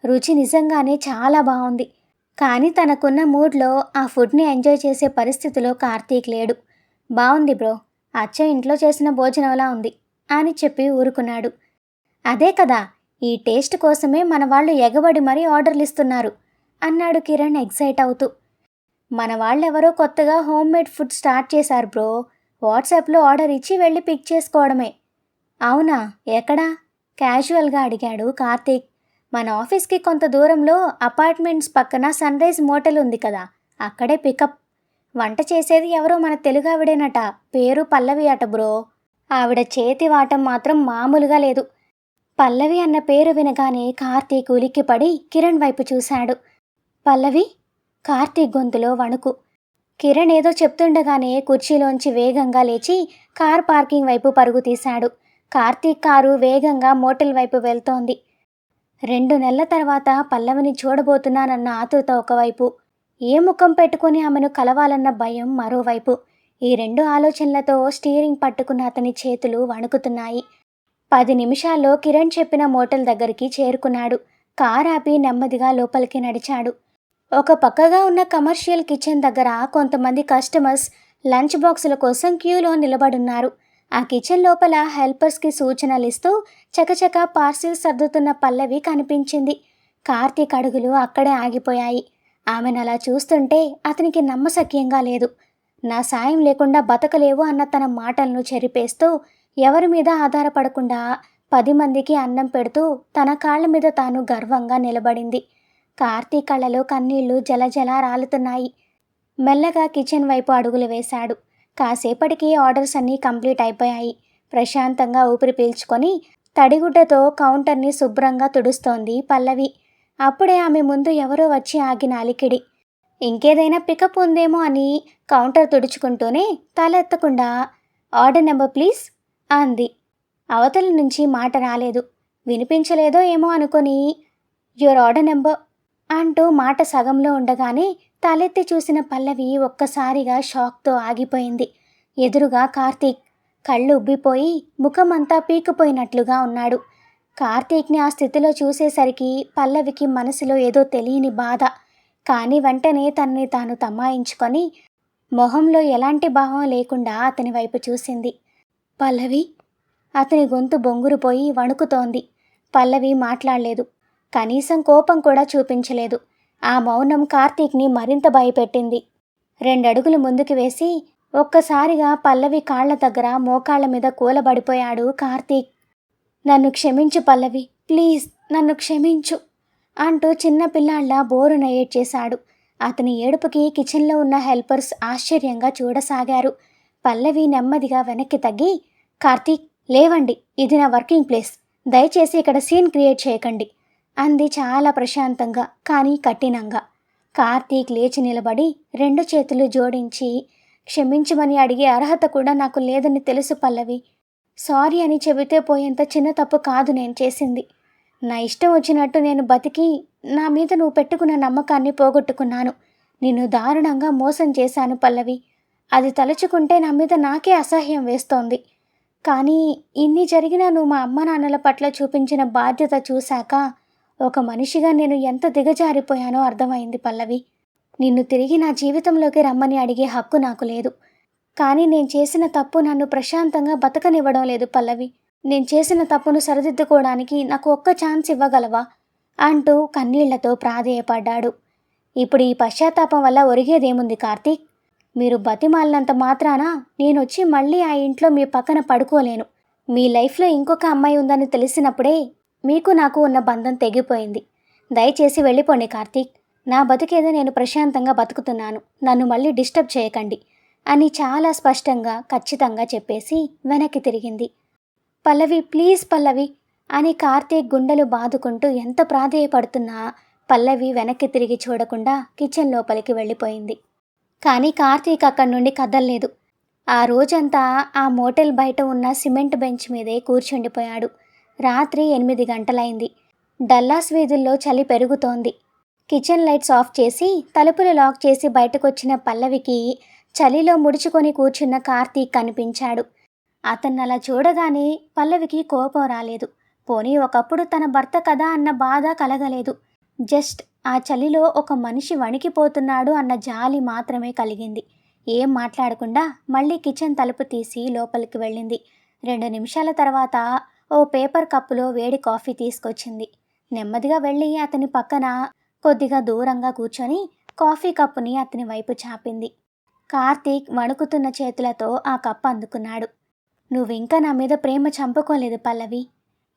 రుచి నిజంగానే చాలా బాగుంది. కానీ తనకున్న మూడ్లో ఆ ఫుడ్ని ఎంజాయ్ చేసే పరిస్థితిలో కార్తీక్ లేడు. బాగుంది బ్రో, అచ్చ ఇంట్లో చేసిన భోజనంలా ఉంది అని చెప్పి ఊరుకున్నాడు. అదే కదా, ఈ టేస్ట్ కోసమే మన వాళ్ళు ఎగబడి మరీ ఆర్డర్లు ఇస్తున్నారు అన్నాడు కిరణ్ ఎక్సైట్ అవుతూ. మన వాళ్ళెవరో కొత్తగా హోమ్ మేడ్ ఫుడ్ స్టార్ట్ చేశారు బ్రో, వాట్సాప్లో ఆర్డర్ ఇచ్చి వెళ్ళి పిక్ చేసుకోవడమే. అవునా, ఎక్కడా? క్యాజువల్గా అడిగాడు కార్తీక్. మన ఆఫీస్కి కొంత దూరంలో అపార్ట్మెంట్స్ పక్కన సన్ రైజ్ మోటల్ ఉంది కదా, అక్కడే పికప్. వంట చేసేది ఎవరో మన తెలుగు ఆవిడేనట, పేరు పల్లవి అట బ్రో. ఆవిడ చేతి వాటం మాత్రం మామూలుగా లేదు. పల్లవి అన్న పేరు వినగానే కార్తీక్ ఉలిక్కిపడి కిరణ్ వైపు చూశాడు. పల్లవి? కార్తీక్ గొంతులో వణుకు. కిరణ్ ఏదో చెప్తుండగానే కుర్చీలోంచి వేగంగా లేచి కార్ పార్కింగ్ వైపు పరుగు తీశాడు. కార్తీక్ కారు వేగంగా మోటల్ వైపు వెళ్తోంది. 2 నెలల తర్వాత పల్లవిని చూడబోతున్నానన్న ఆతృత ఒకవైపు, ఏ ముఖం పెట్టుకుని ఆమెను కలవాలన్న భయం మరోవైపు. ఈ 2 ఆలోచనలతో స్టీరింగ్ పట్టుకున్న అతని చేతులు వణుకుతున్నాయి. 10 నిమిషాల్లో కిరణ్ చెప్పిన మోటల్ దగ్గరికి చేరుకున్నాడు. కార్ ఆపి నెమ్మదిగా లోపలికి నడిచాడు. ఒక పక్కగా ఉన్న కమర్షియల్ కిచెన్ దగ్గర కొంతమంది కస్టమర్స్ లంచ్ బాక్సుల కోసం క్యూలో నిలబడున్నారు. ఆ కిచెన్ లోపల హెల్పర్స్కి సూచనలు ఇస్తూ చకచక పార్సిల్ సర్దుతున్న పల్లవి కనిపించింది. కార్తీక్ అడుగులు అక్కడే ఆగిపోయాయి. ఆమెను అలా చూస్తుంటే అతనికి నమ్మశక్యంగా లేదు. నా సాయం లేకుండా బతకలేవు అన్న తన మాటలను చెరిపేస్తూ ఎవరి మీద ఆధారపడకుండా 10 మందికి అన్నం పెడుతూ తన కాళ్ళ మీద తాను గర్వంగా నిలబడింది. కార్తీక్ కళ్ళలో కన్నీళ్లు జలజల రాలుతున్నాయి. మెల్లగా కిచెన్ వైపు అడుగులు వేశాడు. కాసేపటికి ఆర్డర్స్ అన్నీ కంప్లీట్ అయిపోయాయి. ప్రశాంతంగా ఊపిరి పీల్చుకొని తడిగుడ్డతో కౌంటర్ని శుభ్రంగా తుడుస్తోంది పల్లవి. అప్పుడే ఆమె ముందు ఎవరో వచ్చి ఆగిన అలికిడి. ఇంకేదైనా పికప్ ఉందేమో అని కౌంటర్ తుడుచుకుంటూనే తల ఎత్తకుండా, ఆర్డర్ నెంబర్ ప్లీజ్ అంది. అవతల నుంచి మాట రాలేదు. వినిపించలేదో ఏమో అనుకొని, యువర్ ఆర్డర్ నెంబర్ అంటూ మాట సగంలో ఉండగానే తలెత్తి చూసిన పల్లవి ఒక్కసారిగా షాక్తో ఆగిపోయింది. ఎదురుగా కార్తీక్. కళ్ళు ఉబ్బిపోయి ముఖమంతా పీకిపోయినట్లుగా ఉన్నాడు. కార్తీక్ని ఆ స్థితిలో చూసేసరికి పల్లవికి మనసులో ఏదో తెలియని బాధ. కానీ వెంటనే తనని తాను తమాయించుకొని మొహంలో ఎలాంటి భావం లేకుండా అతని వైపు చూసింది. పల్లవి? అతని గొంతు బొంగురుపోయి వణుకుతోంది. పల్లవి మాట్లాడలేదు. కనీసం కోపం కూడా చూపించలేదు. ఆ మౌనం కార్తీక్ని మరింత భయపెట్టింది. 2 అడుగులు ముందుకు వేసి ఒక్కసారిగా పల్లవి కాళ్ల దగ్గర మోకాళ్ల మీద కూలబడిపోయాడు కార్తీక్. నన్ను క్షమించు పల్లవి, ప్లీజ్ నన్ను క్షమించు అంటూ చిన్నపిల్లాళ్ళ బోరున ఏడ్చేశాడు. అతని ఏడుపుకి కిచెన్లో ఉన్న హెల్పర్స్ ఆశ్చర్యంగా చూడసాగారు. పల్లవి నెమ్మదిగా వెనక్కి తగ్గి, కార్తీక్ లేవండి, ఇది నా వర్కింగ్ ప్లేస్, దయచేసి ఇక్కడ సీన్ క్రియేట్ చేయకండి అంది చాలా ప్రశాంతంగా కానీ కఠినంగా. కార్తీక్ లేచి నిలబడి 2 చేతులు జోడించి, క్షమించమని అడిగే అర్హత కూడా నాకు లేదని తెలుసు పల్లవి, సారీ అని చెబితే పోయేంత చిన్న తప్పు కాదు నేను చేసింది. నా ఇష్టం వచ్చినట్టు నేను బతికి నా మీద నువ్వు పెట్టుకున్న నమ్మకాన్ని పోగొట్టుకున్నాను. నిన్ను దారుణంగా మోసం చేశాను పల్లవి. అది తలుచుకుంటే నా మీద నాకే అసహ్యం వేస్తోంది. కానీ ఇన్ని జరిగినా నువ్వు మా అమ్మ నాన్నల పట్ల చూపించిన బాధ్యత చూశాక ఒక మనిషిగా నేను ఎంత దిగజారిపోయానో అర్థమైంది పల్లవి. నిన్ను తిరిగి నా జీవితంలోకి రమ్మని అడిగే హక్కు నాకు లేదు. కానీ నేను చేసిన తప్పు నన్ను ప్రశాంతంగా బతకనివ్వడం లేదు పల్లవి. నేను చేసిన తప్పును సరిదిద్దుకోవడానికి నాకు ఒక్క ఛాన్స్ ఇవ్వగలవా అంటూ కన్నీళ్లతో ప్రాధేయపడ్డాడు. ఇప్పుడు ఈ పశ్చాత్తాపం వల్ల ఒరిగేదేముంది కార్తీక్? మీరు బతిమాలినంత మాత్రాన నేనొచ్చి మళ్ళీ ఆ ఇంట్లో మీ పక్కన పడుకోలేను. మీ లైఫ్లో ఇంకొక అమ్మాయి ఉందని తెలిసినప్పుడే మీకు నాకు ఉన్న బంధం తెగిపోయింది. దయచేసి వెళ్ళిపోండి కార్తీక్. నా బతికేదో నేను ప్రశాంతంగా బతుకుతున్నాను. నన్ను మళ్ళీ డిస్టర్బ్ చేయకండి అని చాలా స్పష్టంగా ఖచ్చితంగా చెప్పేసి వెనక్కి తిరిగింది. పల్లవి ప్లీజ్ పల్లవి అని కార్తీక్ గుండెలు బాదుకుంటూ ఎంత ప్రాధేయపడుతున్నా పల్లవి వెనక్కి తిరిగి చూడకుండా కిచెన్ లోపలికి వెళ్ళిపోయింది. కానీ కార్తీక్ అక్కడి నుండి కదల్లేదు. ఆ రోజంతా ఆ మోటెల్ బయట ఉన్న సిమెంట్ బెంచ్ మీదే కూర్చుండిపోయాడు. రాత్రి 8 గంటలైంది. డల్లాస్ వీధుల్లో చలి పెరుగుతోంది. కిచెన్ లైట్స్ ఆఫ్ చేసి తలుపులు లాక్ చేసి బయటకొచ్చిన పల్లవికి చలిలో ముడుచుకొని కూర్చున్న కార్తీక్ కనిపించాడు. అతన్నలా చూడగానే పల్లవికి కోపం రాలేదు. పోనీ ఒకప్పుడు తన భర్త కదా అన్న బాధ కలగలేదు. జస్ట్ ఆ చలిలో ఒక మనిషి వణికిపోతున్నాడు అన్న జాలి మాత్రమే కలిగింది. ఏం మాట్లాడకుండా మళ్ళీ కిచెన్ తలుపు తీసి లోపలికి వెళ్ళింది. 2 నిమిషాల తర్వాత ఓ పేపర్ కప్పులో వేడి కాఫీ తీసుకొచ్చింది. నెమ్మదిగా వెళ్ళి అతని పక్కన కొద్దిగా దూరంగా కూర్చొని కాఫీ కప్పుని అతని వైపు చాపింది. కార్తీక్ వణుకుతున్న చేతులతో ఆ కప్పు అందుకున్నాడు. నువ్వింకా నా మీద ప్రేమ చంపుకోలేదు పల్లవి.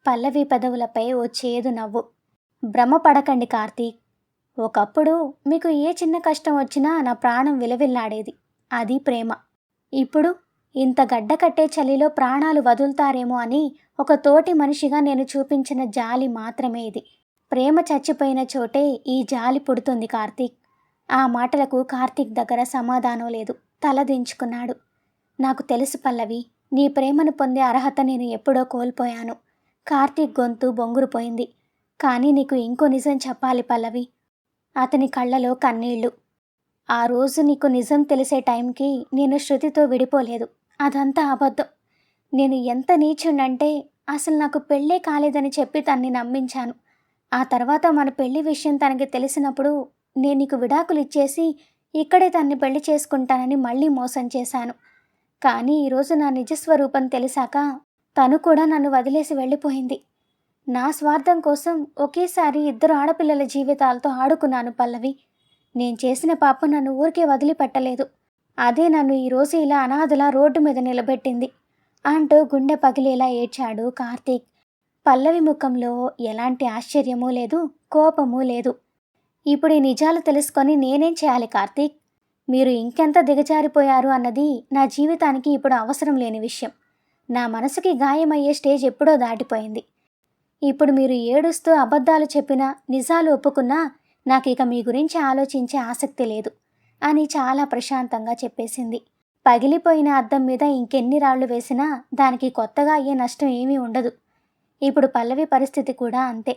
పల్లవి పెదవులపై ఓ చేదు నవ్వు. భ్రమపడకండి కార్తీక్. ఒకప్పుడు మీకు ఏ చిన్న కష్టం వచ్చినా నా ప్రాణం విలవిల్లాడేది. అది ప్రేమ. ఇప్పుడు ఇంత గడ్డ కట్టే చలిలో ప్రాణాలు వదులుతారేమో అని ఒక తోటి మనిషిగా నేను చూపించిన జాలి మాత్రమే ఇది. ప్రేమ చచ్చిపోయిన చోటే ఈ జాలి పుడుతుంది కార్తీక్. ఆ మాటలకు కార్తీక్ దగ్గర సమాధానం లేదు. తలదించుకున్నాడు. నాకు తెలుసు పల్లవి, నీ ప్రేమను పొందే అర్హత నేను ఎప్పుడో కోల్పోయాను. కార్తీక్ గొంతు బొంగురుపోయింది. కానీ నీకు ఇంకో నిజం చెప్పాలి పల్లవి. అతని కళ్ళలో కన్నీళ్లు. ఆ రోజు నీకు నిజం తెలిసే టైంకి నేను శృతితో విడిపోలేదు. అదంతా అబద్ధం. నేను ఎంత నీచుండంటే అసలు నాకు పెళ్ళే కాలేదని చెప్పి తన్ని నమ్మించాను. ఆ తర్వాత మన పెళ్లి విషయం తనకి తెలిసినప్పుడు నేను నీకు విడాకులు ఇచ్చేసి ఇక్కడే తన్ని పెళ్లి చేసుకుంటానని మళ్ళీ మోసం చేశాను. కానీ ఈరోజు నా నిజస్వరూపం తెలిసాక తను కూడా నన్ను వదిలేసి వెళ్ళిపోయింది. నా స్వార్థం కోసం ఒకేసారి 2 ఆడపిల్లల జీవితాలతో ఆడుకున్నాను పల్లవి. నేను చేసిన పాపం నన్ను ఊరికే వదిలిపెట్టలేదు. అదే నన్ను ఈరోజు ఇలా అనాథలా రోడ్డు మీద నిలబెట్టింది అంటూ గుండె పగిలేలా ఏడ్చాడు కార్తీక్. పల్లవి ముఖంలో ఎలాంటి ఆశ్చర్యమూ లేదు, కోపమూ లేదు. ఇప్పుడు ఈ నిజాలు తెలుసుకొని నేనేం చేయాలి కార్తీక్? మీరు ఇంకెంత దిగజారిపోయారు అన్నది నా జీవితానికి ఇప్పుడు అవసరం లేని విషయం. నా మనసుకి గాయమయ్యే స్టేజ్ ఎప్పుడో దాటిపోయింది. ఇప్పుడు మీరు ఏడుస్తూ అబద్ధాలు చెప్పినా నిజాలు ఒప్పుకున్నా నాకు ఇక మీ గురించి ఆలోచించే ఆసక్తి లేదు అని చాలా ప్రశాంతంగా చెప్పేసింది. పగిలిపోయిన అద్దం మీద ఇంకెన్ని రాళ్లు వేసినా దానికి కొత్తగా అయ్యే నష్టం ఏమీ ఉండదు. ఇప్పుడు పల్లవి పరిస్థితి కూడా అంతే.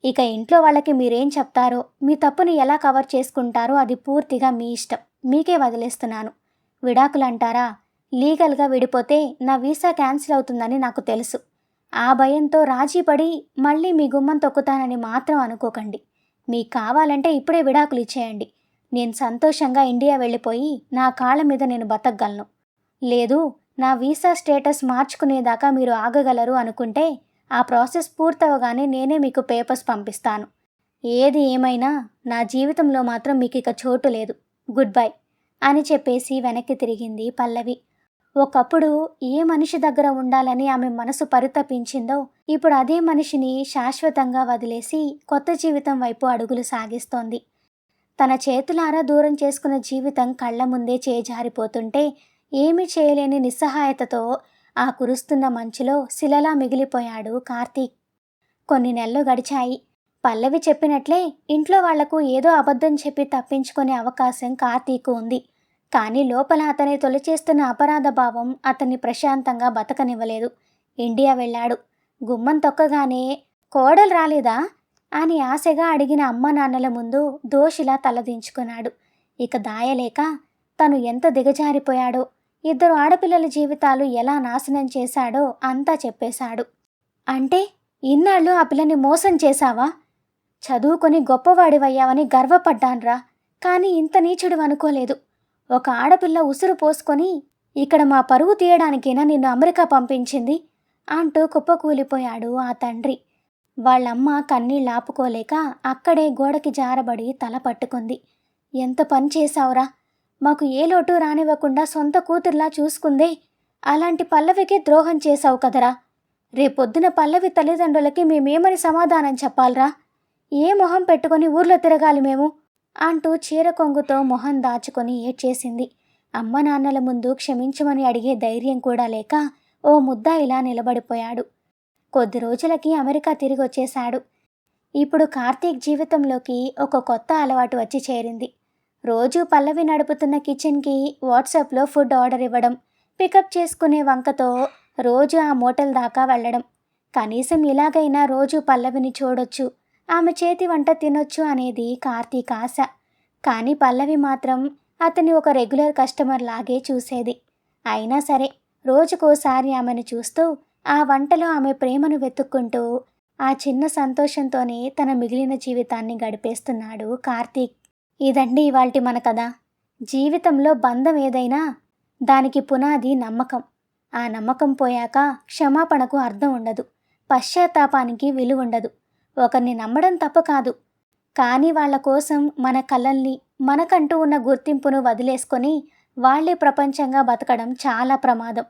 ఇక ఇంట్లో వాళ్ళకి మీరేం చెప్తారో, మీ తప్పుని ఎలా కవర్ చేసుకుంటారో అది పూర్తిగా మీ ఇష్టం. మీకే వదిలేస్తున్నాను. విడాకులంటారా? లీగల్గా విడిపోతే నా వీసా క్యాన్సిల్ అవుతుందని నాకు తెలుసు. ఆ భయంతో రాజీపడి మళ్ళీ మీ గుమ్మం తొక్కుతానని మాత్రం అనుకోకండి. మీకు కావాలంటే ఇప్పుడే విడాకులు ఇచ్చేయండి. నేను సంతోషంగా ఇండియా వెళ్ళిపోయి నా కాళ్ళ మీద నేను బతకగలను. లేదు, నా వీసా స్టేటస్ మార్చుకునేదాకా మీరు ఆగగలరు అనుకుంటే ఆ ప్రాసెస్ పూర్తవగానే నేనే మీకు పేపర్స్ పంపిస్తాను. ఏది ఏమైనా నా జీవితంలో మాత్రం మీకు ఇక చోటు లేదు. గుడ్ బై అని చెప్పేసి వెనక్కి తిరిగింది పల్లవి. ఒకప్పుడు ఏ మనిషి దగ్గర ఉండాలని ఆమె మనసు పరితపించిందో ఇప్పుడు అదే మనిషిని శాశ్వతంగా వదిలేసి కొత్త జీవితం వైపు అడుగులు సాగిస్తోంది. తన చేతులారా దూరం చేసుకున్న జీవితం కళ్ళ ముందే చేజారిపోతుంటే ఏమీ చేయలేని నిస్సహాయతతో ఆ కురుస్తున్న మంచులో శిలలా మిగిలిపోయాడు కార్తీక్. కొన్ని నెలలు గడిచాయి. పల్లవి చెప్పినట్లే ఇంట్లో వాళ్లకు ఏదో అబద్ధం చెప్పి తప్పించుకునే అవకాశం కార్తీక్ ఉంది. కానీ లోపల అతని తొలిచేస్తున్న అపరాధ భావం అతన్ని ప్రశాంతంగా బతకనివ్వలేదు. ఇండియా వెళ్ళాడు. గుమ్మం తొక్కగానే కోడలు రాలేదా అని ఆశగా అడిగిన అమ్మ నాన్నల ముందు దోషిలా తలదించుకున్నాడు. ఇక దాయలేక తను ఎంత దిగజారిపోయాడో, 2 ఆడపిల్లల జీవితాలు ఎలా నాశనం చేశాడో అంతా చెప్పేశాడు. అంటే ఇన్నాళ్ళు ఆ పిల్లని మోసం చేశావా? చదువుకొని గొప్పవాడివయ్యావని గర్వపడ్డాన్రా, కానీ ఇంత నీచుడు అనుకోలేదు. ఒక ఆడపిల్ల ఉసురు పోసుకొని ఇక్కడ మా పరువు తీయడానికైనా నిన్ను అమెరికా పంపించింది అంటూ కుప్పకూలిపోయాడు ఆ తండ్రి. వాళ్ళమ్మ కన్నీళ్ళాపుకోలేక అక్కడే గోడకి జారబడి తల పట్టుకుంది. ఎంత పని చేశావురా, మాకు ఏ లోటు రానివ్వకుండా సొంత కూతుర్లా చూసుకుందే, అలాంటి పల్లవికి ద్రోహం చేశావు కదరా. రేపొద్దున పల్లవి తల్లిదండ్రులకి మేమేమని సమాధానం చెప్పాలరా? ఏ మొహం పెట్టుకొని ఊర్లో తిరగాలి మేము అంటూ చీర కొంగుతో మొహం దాచుకొని ఏడ్చేసింది. అమ్మ నాన్నల ముందు క్షమించమని అడిగే ధైర్యం కూడా లేక ఓ ముద్దాయిలా నిలబడిపోయాడు. కొద్ది రోజులకి అమెరికా తిరిగి వచ్చేశాడు. ఇప్పుడు కార్తీక్ జీవితంలోకి ఒక కొత్త అలవాటు వచ్చి చేరింది. రోజూ పల్లవి నడుపుతున్న కిచెన్కి వాట్సాప్లో ఫుడ్ ఆర్డర్ ఇవ్వడం, పికప్ చేసుకునే వంకతో రోజు ఆ మోటల్ దాకా వెళ్ళడం. కనీసం ఇలాగైనా రోజు పల్లవిని చూడొచ్చు, ఆమె చేతి వంట తినొచ్చు అనేది కార్తీక్ ఆశ. కానీ పల్లవి మాత్రం అతన్ని ఒక రెగ్యులర్ కస్టమర్ లాగే చూసేది. అయినా సరే రోజుకోసారి ఆమెను చూస్తూ ఆ వంటలో ఆమె ప్రేమను వెతుక్కుంటూ ఆ చిన్న సంతోషంతోనే తన మిగిలిన జీవితాన్ని గడిపేస్తున్నాడు కార్తీక్. ఇదండి ఇవాల్టి మన కథ. జీవితంలో బంధం ఏదైనా దానికి పునాది నమ్మకం. ఆ నమ్మకం పోయాక క్షమాపణకు అర్థం ఉండదు, పశ్చాత్తాపానికి విలువ ఉండదు. ఒకరిని నమ్మడం తప్పు కాదు, కానీ వాళ్ళ కోసం మన కలల్ని, మనకంటూ ఉన్న గుర్తింపును వదిలేసుకొని వాళ్ళే ప్రపంచంగా బతకడం చాలా ప్రమాదం.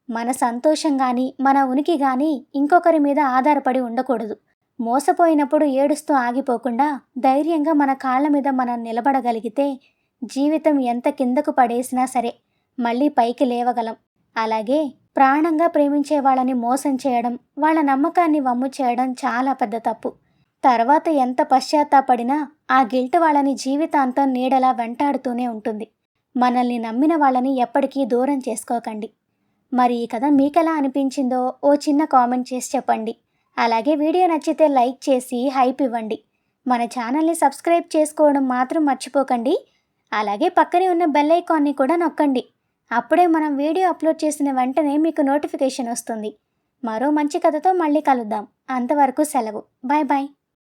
మన సంతోషం కానీ మన ఉనికి కానీ ఇంకొకరి మీద ఆధారపడి ఉండకూడదు. మోసపోయినప్పుడు ఏడుస్తూ ఆగిపోకుండా ధైర్యంగా మన కాళ్ళ మీద మనం నిలబడగలిగితే జీవితం ఎంత కిందకు పడేసినా సరే మళ్ళీ పైకి లేవగలం. అలాగే ప్రాణంగా ప్రేమించే వాళ్ళని మోసం చేయడం, వాళ్ళ నమ్మకాన్ని వమ్ము చేయడం చాలా పెద్ద తప్పు. తర్వాత ఎంత పశ్చాత్తాపడినా ఆ గిల్ట్ వాళ్ళని జీవితాంతం నీడలా వెంటాడుతూనే ఉంటుంది. మనల్ని నమ్మిన వాళ్ళని ఎప్పటికీ దూరం చేసుకోకండి. మరి ఈ కథ మీకెలా అనిపించిందో ఓ చిన్న కామెంట్ చేసి చెప్పండి. అలాగే వీడియో నచ్చితే లైక్ చేసి హైప్ ఇవ్వండి. మన ఛానల్ని సబ్స్క్రైబ్ చేసుకోవడం మాత్రం మర్చిపోకండి. అలాగే పక్కనే ఉన్న బెల్ ఐకాన్ని కూడా నొక్కండి. అప్పుడే మనం వీడియో అప్లోడ్ చేసిన వెంటనే మీకు నోటిఫికేషన్ వస్తుంది. మరో మంచి కథతో మళ్ళీ కలుద్దాం. అంతవరకు సెలవు. Bye bye.